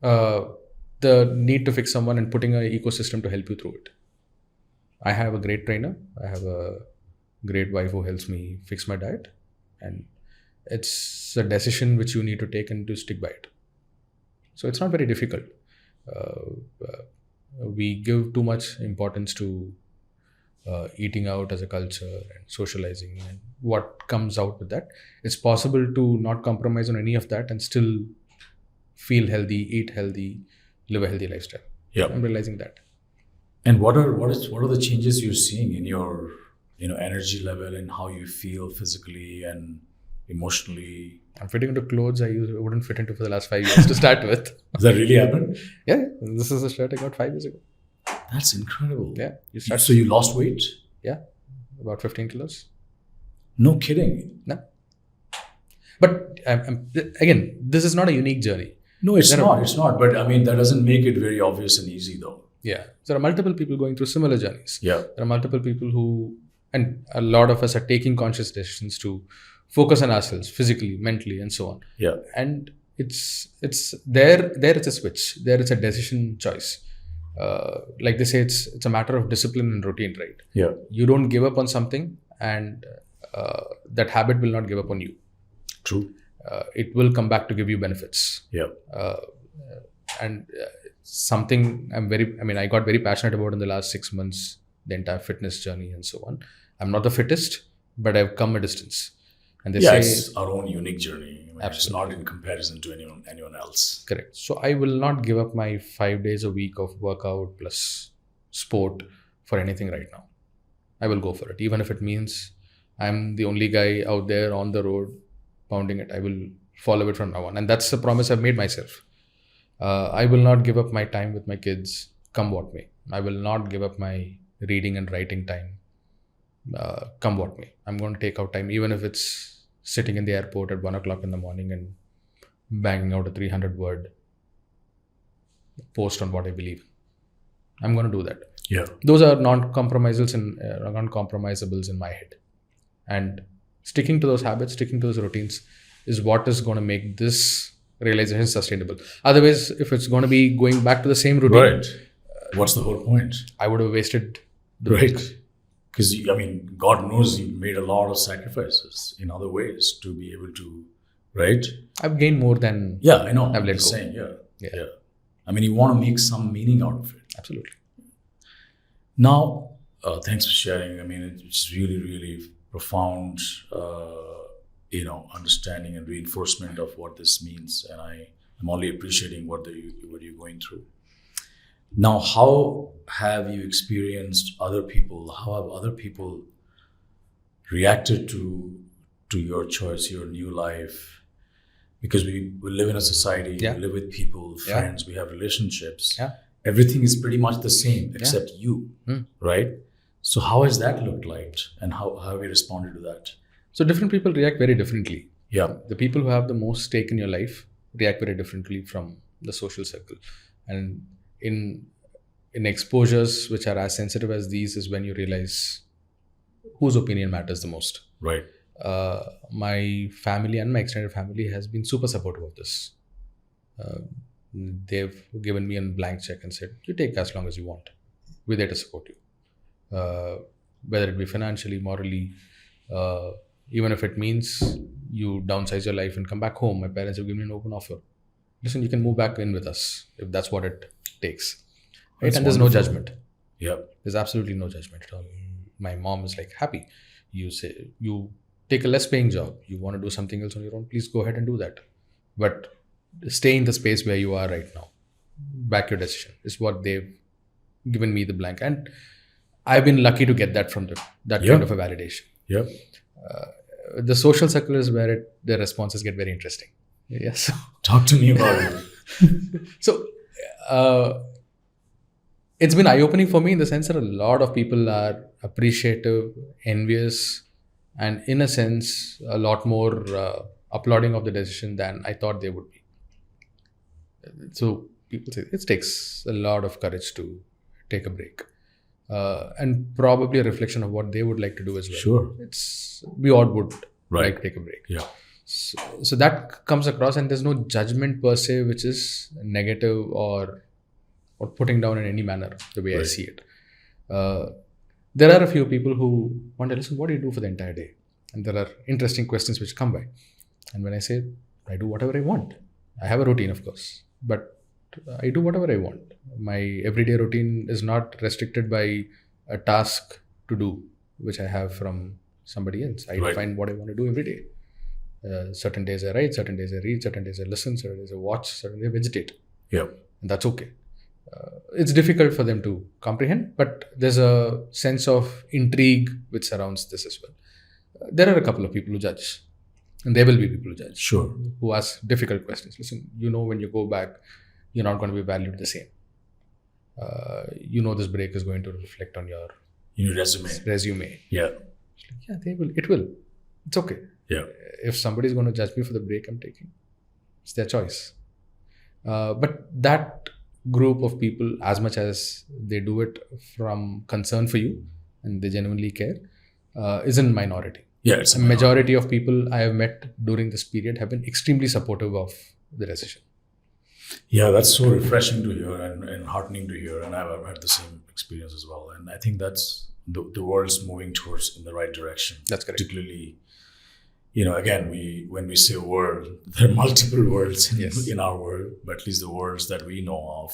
the need to fix someone and putting an ecosystem to help you through it? I have a great trainer. I have a great wife who helps me fix my diet, and it's a decision which you need to take and to stick by it. So it's not very difficult. We give too much importance to eating out as a culture and socializing and what comes out with that. It's possible to not compromise on any of that and still feel healthy, eat healthy, live a healthy lifestyle. Yeah. I'm realizing that. And what are the changes you're seeing in your energy level and how you feel physically and emotionally? I'm fitting into clothes I wouldn't fit into for the last 5 years to start with. Does that really happen? Yeah, this is a shirt I got 5 years ago. That's incredible. Yeah. So you lost weight? Yeah, about 15 kilos. No kidding. No. But again, this is not a unique journey. No, it's not. But I mean, that doesn't make it very obvious and easy though. Yeah. There are multiple people going through similar journeys. Yeah. There are multiple people who, and a lot of us are taking conscious decisions to focus on ourselves physically, mentally, and so on. Yeah. And it's there it's a switch. There it's a decision choice. Like they say, it's a matter of discipline and routine, right? Yeah. You don't give up on something, and that habit will not give up on you. True. It will come back to give you benefits. Yeah. Something I got very passionate about in the last 6 months, the entire fitness journey and so on. I'm not the fittest, but I've come a distance. And they say it's our own unique journey. It's not in comparison to anyone else. Correct. So I will not give up my 5 days a week of workout plus sport for anything right now. I will go for it. Even if it means I'm the only guy out there on the road pounding it, I will follow it from now on. And that's the promise I've made myself. I will not give up my time with my kids, come what may. I will not give up my reading and writing time, come what may. I'm going to take out time, even if it's sitting in the airport at 1 o'clock in the morning and banging out a 300-word post on what I believe. I'm going to do that. Yeah. Those are non-compromisables in my head. And sticking to those habits, sticking to those routines is what is going to make this realization sustainable. Otherwise, if it's going to be going back to the same routine, right. What's the whole point? I would have wasted the right. Because, God knows you made a lot of sacrifices in other ways to be able to, right? I've gained more than I know. I've let go. Saying, yeah. You want to make some meaning out of it. Absolutely. Now, thanks for sharing. It's really, really profound, understanding and reinforcement of what this means. And I'm only appreciating what you're going through. Now, how have you experienced other people? How have other people reacted to your choice, your new life? Because we live in a society, we live with people, friends, we have relationships. Yeah. Everything is pretty much the same except you, right? So how has that looked like, and how have you responded to that? So different people react very differently. Yeah. The people who have the most stake in your life react very differently from the social circle. And in exposures which are as sensitive as these is when you realize whose opinion matters the most. Right. My family and my extended family has been super supportive of this. They've given me a blank check and said, you take as long as you want. We're there to support you. Whether it be financially, morally, even if it means you downsize your life and come back home. My parents have given me an open offer. Listen, you can move back in with us if that's what it takes. Right? And there's no judgment. Yeah. There's absolutely no judgment at all. My mom is like, happy. You say, you take a less paying job. You want to do something else on your own, please go ahead and do that. But stay in the space where you are right now. Back your decision is what they've given me the blank. And I've been lucky to get that from that kind of a validation. Yeah. The social circle is where the responses get very interesting. Yes. Talk to me about it. So, it's been eye-opening for me in the sense that a lot of people are appreciative, envious, and in a sense, a lot more applauding of the decision than I thought they would be. So people say it takes a lot of courage to take a break. And probably a reflection of what they would like to do as well. Sure. We all would like to take a break. Yeah. So that comes across, and there's no judgment per se, which is negative or putting down in any manner, the way I see it. There are a few people who want to listen, what do you do for the entire day? And there are interesting questions which come by. And when I say, I do whatever I want. I have a routine, of course, but I do whatever I want. My everyday routine is not restricted by a task to do, which I have from somebody else. I define what I want to do every day. Certain days I write, certain days I read, certain days I listen, certain days I watch, certain days I vegetate. Yeah. And that's okay. It's difficult for them to comprehend, but there's a sense of intrigue which surrounds this as well. There are a couple of people who judge, and there will be people who judge, Sure, who ask difficult questions. Listen, when you go back, you're not going to be valued the same. This break is going to reflect on your resume. Yeah. Yeah, they will. It will. It's okay. Yeah. If somebody is going to judge me for the break I'm taking, it's their choice. But that group of people, as much as they do it from concern for you and they genuinely care, is in minority. Yeah, it's a majority of people I have met during this period have been extremely supportive of the decision. Yeah, that's so refreshing to hear and heartening to hear. And I've had the same experience as well. And I think that's the world's moving towards in the right direction. That's correct. Particularly, again, when we say world, there are multiple worlds in our world, but at least the worlds that we know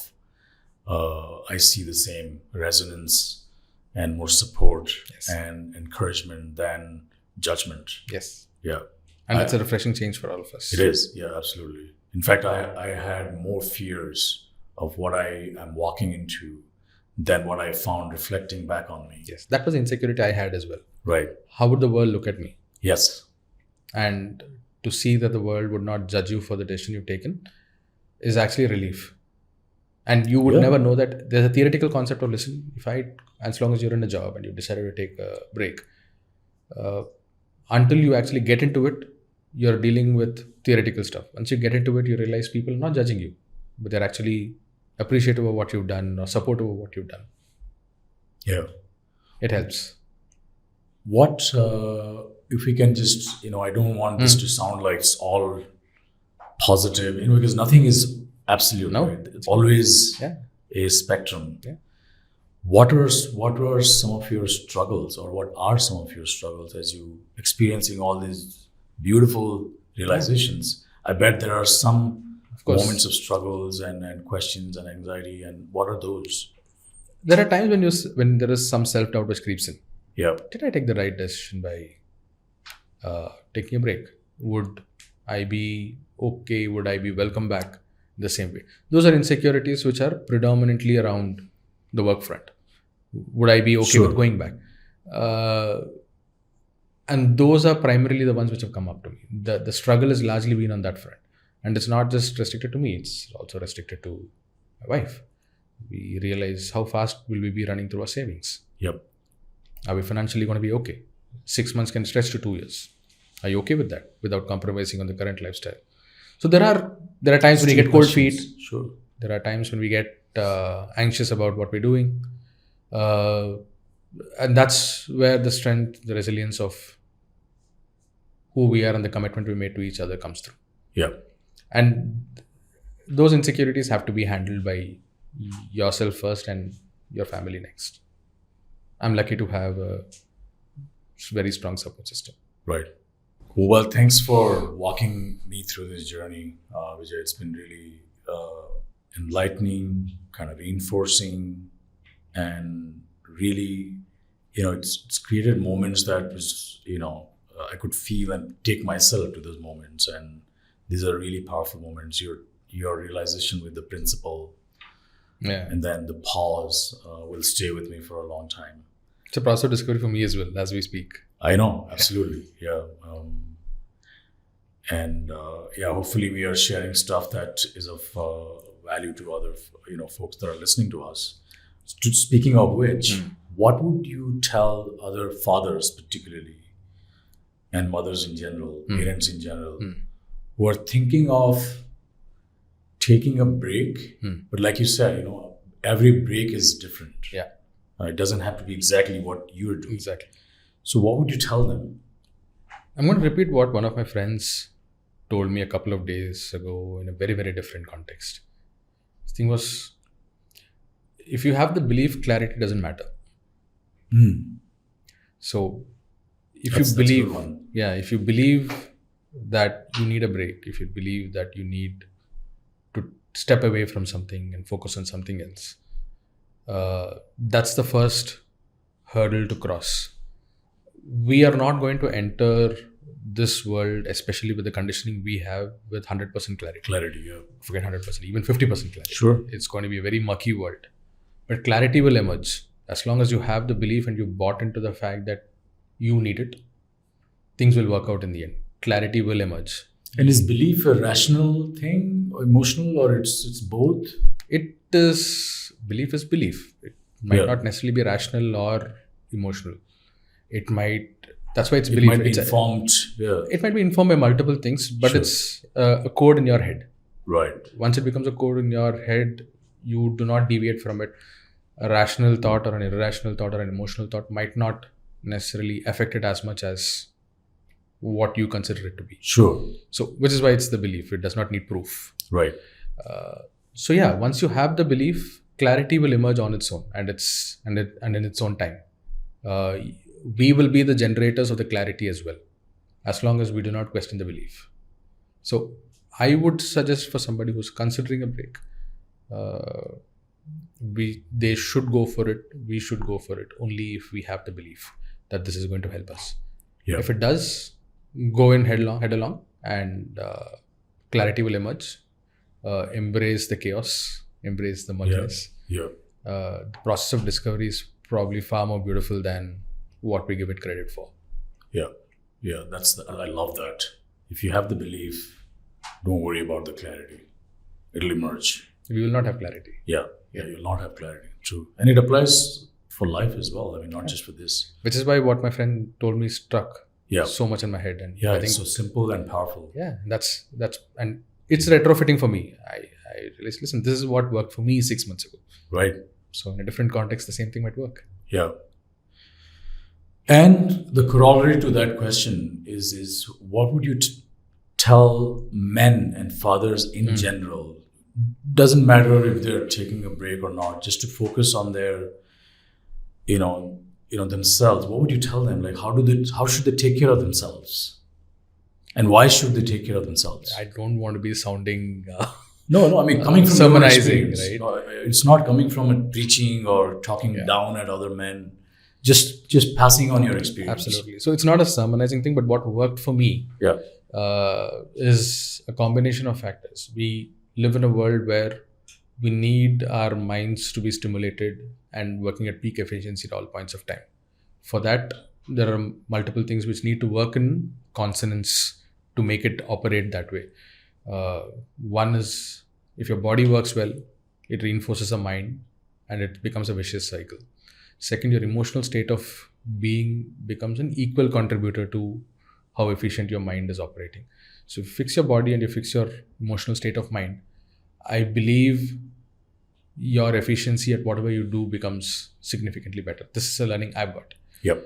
of, I see the same resonance and more support and encouragement than judgment. Yes. Yeah. And it's a refreshing change for all of us. It is. Yeah, absolutely. In fact, I had more fears of what I am walking into than what I found reflecting back on me. Yes. That was insecurity I had as well. Right. How would the world look at me? Yes. And to see that the world would not judge you for the decision you've taken is actually a relief. And you would never know that there's a theoretical concept of, listen, as long as you're in a job and you decided to take a break, until you actually get into it, you're dealing with theoretical stuff. Once you get into it, you realize people are not judging you, but they're actually appreciative of what you've done or supportive of what you've done. Yeah. It helps. What, if we can just, I don't want this to sound like it's all positive, because nothing is absolute. No. Right? It's always a spectrum. Yeah. What were some of your struggles, or what are some of your struggles as you experiencing all these beautiful realizations? I bet there are some moments of struggles and questions and anxiety. And what are those? There are times when there is some self-doubt which creeps in. Yeah. Did I take the right decision by taking a break? Would I be okay? Would I be welcome back the same way? Those are insecurities which are predominantly around the work front. Would I be okay with going back? And those are primarily the ones which have come up to me. The struggle has largely been on that front. And it's not just restricted to me, it's also restricted to my wife. We realize how fast will we be running through our savings. Yep. Are we financially going to be okay? 6 months can stretch to 2 years. Are you okay with that without compromising on the current lifestyle? So there are times when we get cold feet. Sure. There are times when we get anxious about what we're doing. And that's where the strength, the resilience of who we are and the commitment we made to each other comes through. Yeah. And those insecurities have to be handled by yourself first and your family next. I'm lucky to have a very strong support system. Right. Cool. Well, thanks for walking me through this journey, Vijay. It's been really enlightening, kind of reinforcing, and really, it's created moments that was, I could feel and take myself to those moments. And these are really powerful moments. Your realization with the principle, and then the pause will stay with me for a long time. It's a process of discovery for me as well, as we speak. I know, absolutely. Yeah. Hopefully we are sharing stuff that is of value to other, folks that are listening to us. Speaking of which, what would you tell other fathers particularly, and mothers in general, parents in general, who are thinking of taking a break? But like you said, every break is different. Yeah. It doesn't have to be exactly what you're doing. Exactly. So what would you tell them? I'm going to repeat what one of my friends told me a couple of days ago in a very, very different context. The thing was, if you have the belief, clarity doesn't matter. So if That's you a good believe, one. if you believe that you need a break, if you believe that you need to step away from something and focus on something else, that's the first hurdle to cross. We are not going to enter this world, especially with the conditioning we have, with 100% clarity. Clarity, yeah. Forget 100%, even 50% clarity. Sure. It's going to be a very mucky world. But clarity will emerge. As long as you have the belief and you bought into the fact that you need it, things will work out in the end. Clarity will emerge. And is belief a rational thing, or emotional, or it's both? It is, belief is belief. It might not necessarily be rational or emotional. It might, that's why it's belief. It might be informed. It might be informed by multiple things, but it's a code in your head. Right. Once it becomes a code in your head, you do not deviate from it. A rational thought or an irrational thought or an emotional thought might not necessarily affect it as much as what you consider it to be. Sure. So, which is why it's the belief. It does not need proof. Right. So once you have the belief, clarity will emerge on its own and in its own time. We will be the generators of the clarity as well, as long as we do not question the belief. So I would suggest for somebody who's considering a break, they should go for it. We should go for it only if we have the belief that this is going to help us. Yeah. If it does, go in head along, and clarity will emerge. Embrace the chaos, embrace the murkiness. The process of discovery is probably far more beautiful than what we give it credit for. Yeah. I love that. If you have the belief, don't worry about the clarity. It'll emerge. We will not have clarity. Yeah, you'll not have clarity. True. And it applies for life as well. I mean, not just for this. Which is why what my friend told me struck Yeah. so much in my head. And Yeah, I think it's so simple and powerful. Yeah, that's and it's retrofitting for me. I realized, listen, this is what worked for me 6 months ago. Right. So in a different context, the same thing might work. Yeah. And the corollary to that question is what would you tell men and fathers in general? Doesn't matter if they're taking a break or not, just to focus on their, themselves. What would you tell them? Like, how should they take care of themselves? And why should they take care of themselves? I don't want to be sounding No. I mean, coming from sermonizing, right? No, it's not coming from a preaching or talking down at other men. Just passing on your experience. Absolutely. So it's not a sermonizing thing, but what worked for me is a combination of factors. We live in a world where we need our minds to be stimulated and working at peak efficiency at all points of time. For that, there are multiple things which need to work in consonance to make it operate that way. One is, if your body works well, it reinforces the mind and it becomes a vicious cycle. Second, your emotional state of being becomes an equal contributor to how efficient your mind is operating. So if you fix your body and you fix your emotional state of mind, I believe your efficiency at whatever you do becomes significantly better. This is a learning I've got. Yep.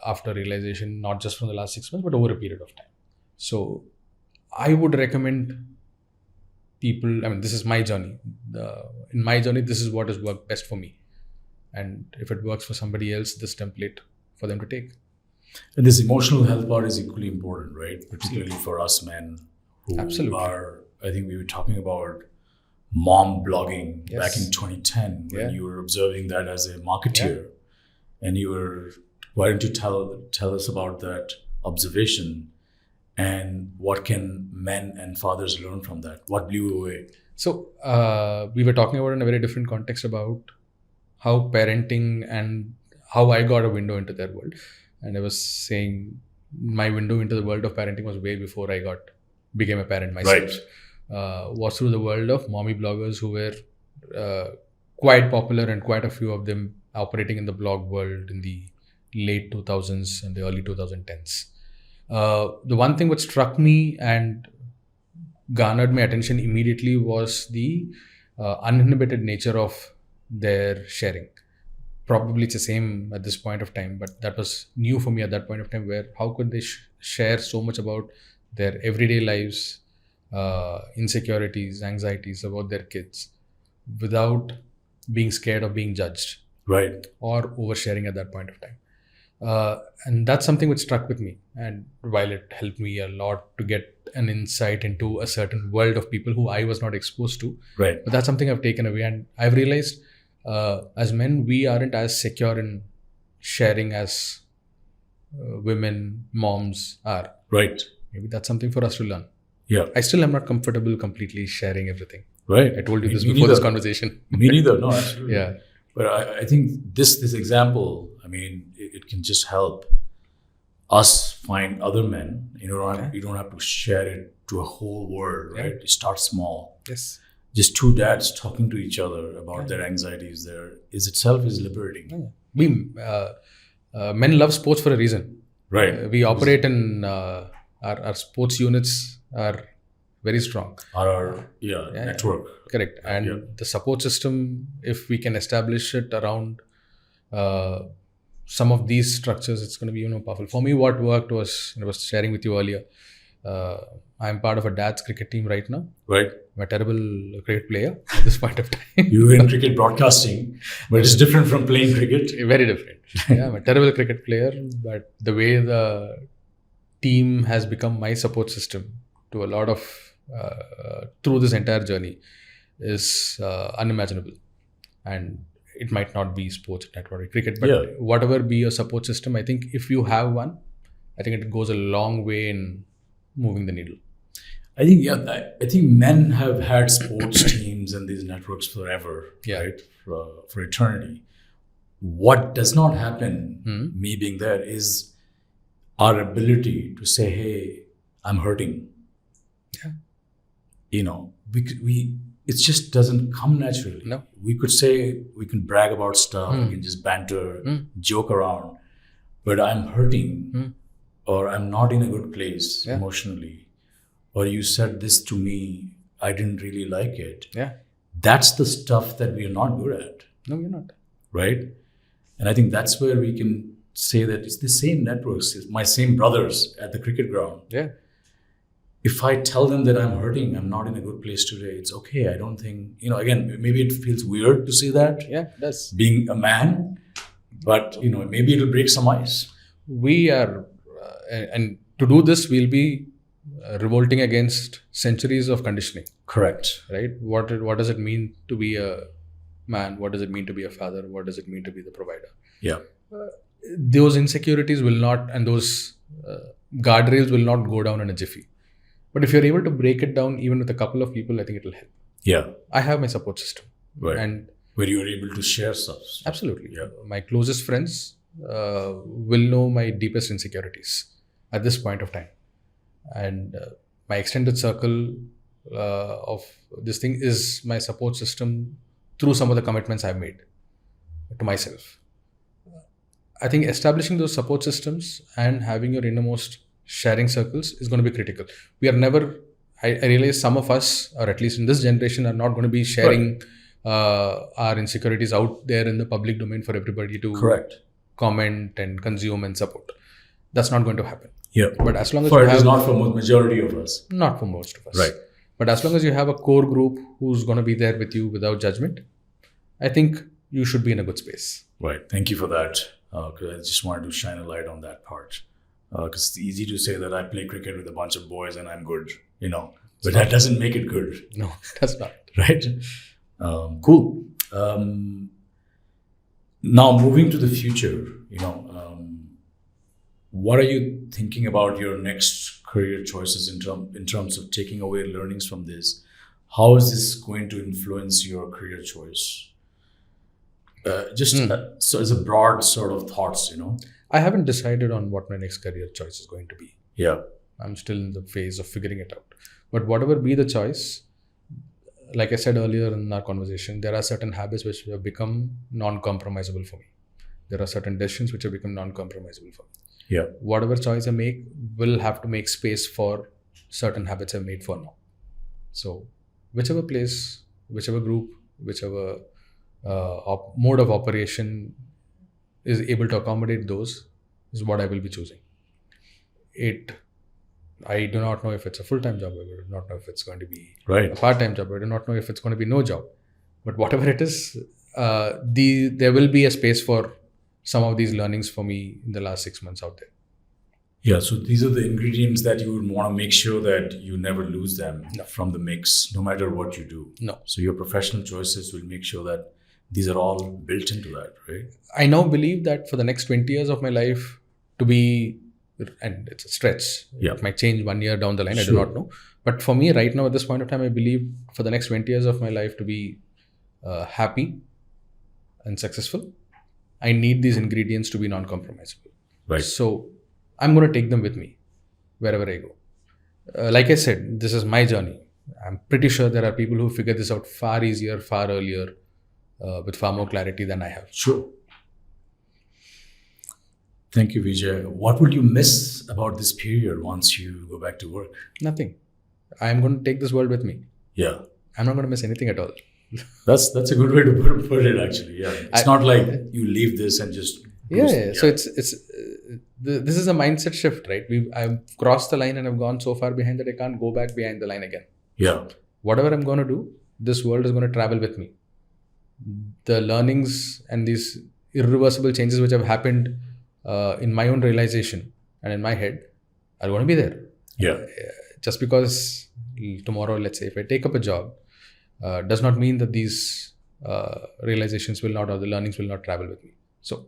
After realization, not just from the last 6 months, but over a period of time. So I would recommend people, this is my journey. In my journey, this is what has worked best for me. And if it works for somebody else, this template for them to take. And this emotional health part is equally important, right? Particularly for us men who are, I think we were talking about mom blogging back in 2010 when you were observing that as a marketeer. And why don't you tell us about that observation and what can men and fathers learn from that? What blew you away? So we were talking about in a very different context about how parenting and how I got a window into their world. And I was saying my window into the world of parenting was way before I became a parent myself. Right. Was through the world of mommy bloggers who were quite popular, and quite a few of them operating in the blog world in the late 2000s and the early 2010s. The one thing which struck me and garnered my attention immediately was the uninhibited nature of their sharing. Probably it's the same at this point of time, but that was new for me at that point of time, where how could they share so much about their everyday lives, insecurities, anxieties about their kids without being scared of being judged. Right. or oversharing at that point of time. And that's something which struck with me. And while it helped me a lot to get an insight into a certain world of people who I was not exposed to, Right. but that's something I've taken away. And I've realized as men, we aren't as secure in sharing as women, moms are. Right. Maybe that's something for us to learn. Yeah. I still am not comfortable completely sharing everything. Right. I told you this Me before this neither. conversation. Me neither. No, absolutely. Yeah. But I think this example, I mean, it can just help us find other men. You don't have to share it to a whole world, right? You start small. Yes. Just two dads talking to each other about their anxieties there is liberating. We men love sports for a reason. Right. We operate in our sports units are very strong. Our network. Correct. And the support system, if we can establish it around some of these structures, it's going to be powerful. For me, what worked was, I was sharing with you earlier, I'm part of a dad's cricket team right now. Right. I'm a terrible cricket player at this point of time. You're in cricket broadcasting, but it's different from playing cricket. Very different. Yeah, I'm a terrible cricket player, but the way the team has become my support system to a lot of through this entire journey is unimaginable. And it might not be sports, network, cricket, but whatever be your support system, I think if you have one, I think it goes a long way in moving the needle. I think men have had sports teams and these networks forever, right? For eternity. What does not happen, me being there, is our ability to say, "Hey, I'm hurting." Yeah. It just doesn't come naturally. No. We could say, we can brag about stuff, we can just banter, joke around, but I'm hurting, or I'm not in a good place emotionally, or you said this to me, I didn't really like it. Yeah. That's the stuff that we are not good at. No, you're not. Right? And I think that's where we can say that it's the same networks, it's my same brothers at the cricket ground. Yeah. If I tell them that I'm hurting, I'm not in a good place today, it's okay. I don't think, again, maybe it feels weird to say that. Yeah, it does. Being a man, but, maybe it'll break some ice. We are, and to do this, we'll be revolting against centuries of conditioning. Correct. Right? What does it mean to be a man? What does it mean to be a father? What does it mean to be the provider? Yeah. Those insecurities will not, and those guardrails will not go down in a jiffy. But if you're able to break it down even with a couple of people, I think it will help. Yeah. I have my support system. Right. And where you're able to share stuff. Absolutely. Yeah. My closest friends will know my deepest insecurities at this point of time. And my extended circle of this thing is my support system through some of the commitments I've made to myself. I think establishing those support systems and having your innermost sharing circles is going to be critical. We are never, I realize some of us, or at least in this generation, are not going to be sharing our insecurities out there in the public domain for everybody to comment and consume and support. That's not going to happen. Yeah. But as long as it is not for majority of us. Not for most of us. Right. But as long as you have a core group who's going to be there with you without judgment, I think you should be in a good space. Right. Thank you for that. Because I just wanted to shine a light on that part. Because it's easy to say that I play cricket with a bunch of boys and I'm good, but that doesn't make it good. No, it does not. Right? Cool. Now moving to the future, what are you thinking about your next career choices in terms of taking away learnings from this? How is this going to influence your career choice? So as a broad sort of thoughts, I haven't decided on what my next career choice is going to be. Yeah. I'm still in the phase of figuring it out. But whatever be the choice, like I said earlier in our conversation, there are certain habits which have become non-compromisable for me. There are certain decisions which have become non-compromisable for me. Yeah. Whatever choice I make will have to make space for certain habits I've made for now. So whichever place, whichever group, whichever mode of operation is able to accommodate those is what I will be choosing. I do not know if it's a full-time job. I do not know if it's going to be a part-time job. I do not know if it's going to be no job. But whatever it is, there will be a space for some of these learnings for me in the last 6 months out there. Yeah, so these are the ingredients that you would want to make sure that you never lose them from the mix, no matter what you do. No. So your professional choices will make sure that these are all built into that, right? I now believe that for the next 20 years of my life to be, and it's a stretch. Yeah. It might change 1 year down the line. Sure. I do not know. But for me right now at this point of time, I believe for the next 20 years of my life to be happy and successful, I need these ingredients to be non-compromisable. Right. So I'm going to take them with me wherever I go. Like I said, this is my journey. I'm pretty sure there are people who figure this out far easier, far earlier, with far more clarity than I have. Sure. Thank you, Vijay. What would you miss about this period once you go back to work? Nothing. I'm going to take this world with me. Yeah. I'm not going to miss anything at all. That's a good way to put it, actually. Yeah. It's not like you leave this and just... Yeah. So this is a mindset shift, right? I've crossed the line and I've gone so far behind that I can't go back behind the line again. Yeah. Whatever I'm going to do, this world is going to travel with me. The learnings and these irreversible changes which have happened in my own realization and in my head are going to be there. Yeah. Just because tomorrow, let's say, if I take up a job, does not mean that these realizations will not, or the learnings will not travel with me. So,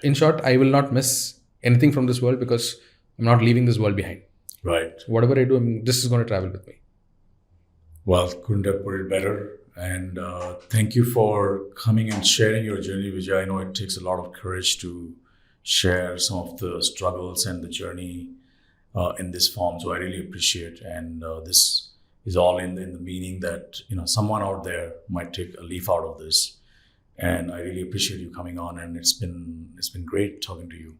in short, I will not miss anything from this world because I'm not leaving this world behind. Right. Whatever I do, this is going to travel with me. Well, couldn't have put it better. And thank you for coming and sharing your journey, Vijay. I know it takes a lot of courage to share some of the struggles and the journey in this form. So I really appreciate. And this is all in the meaning that someone out there might take a leaf out of this. And I really appreciate you coming on. And it's been great talking to you.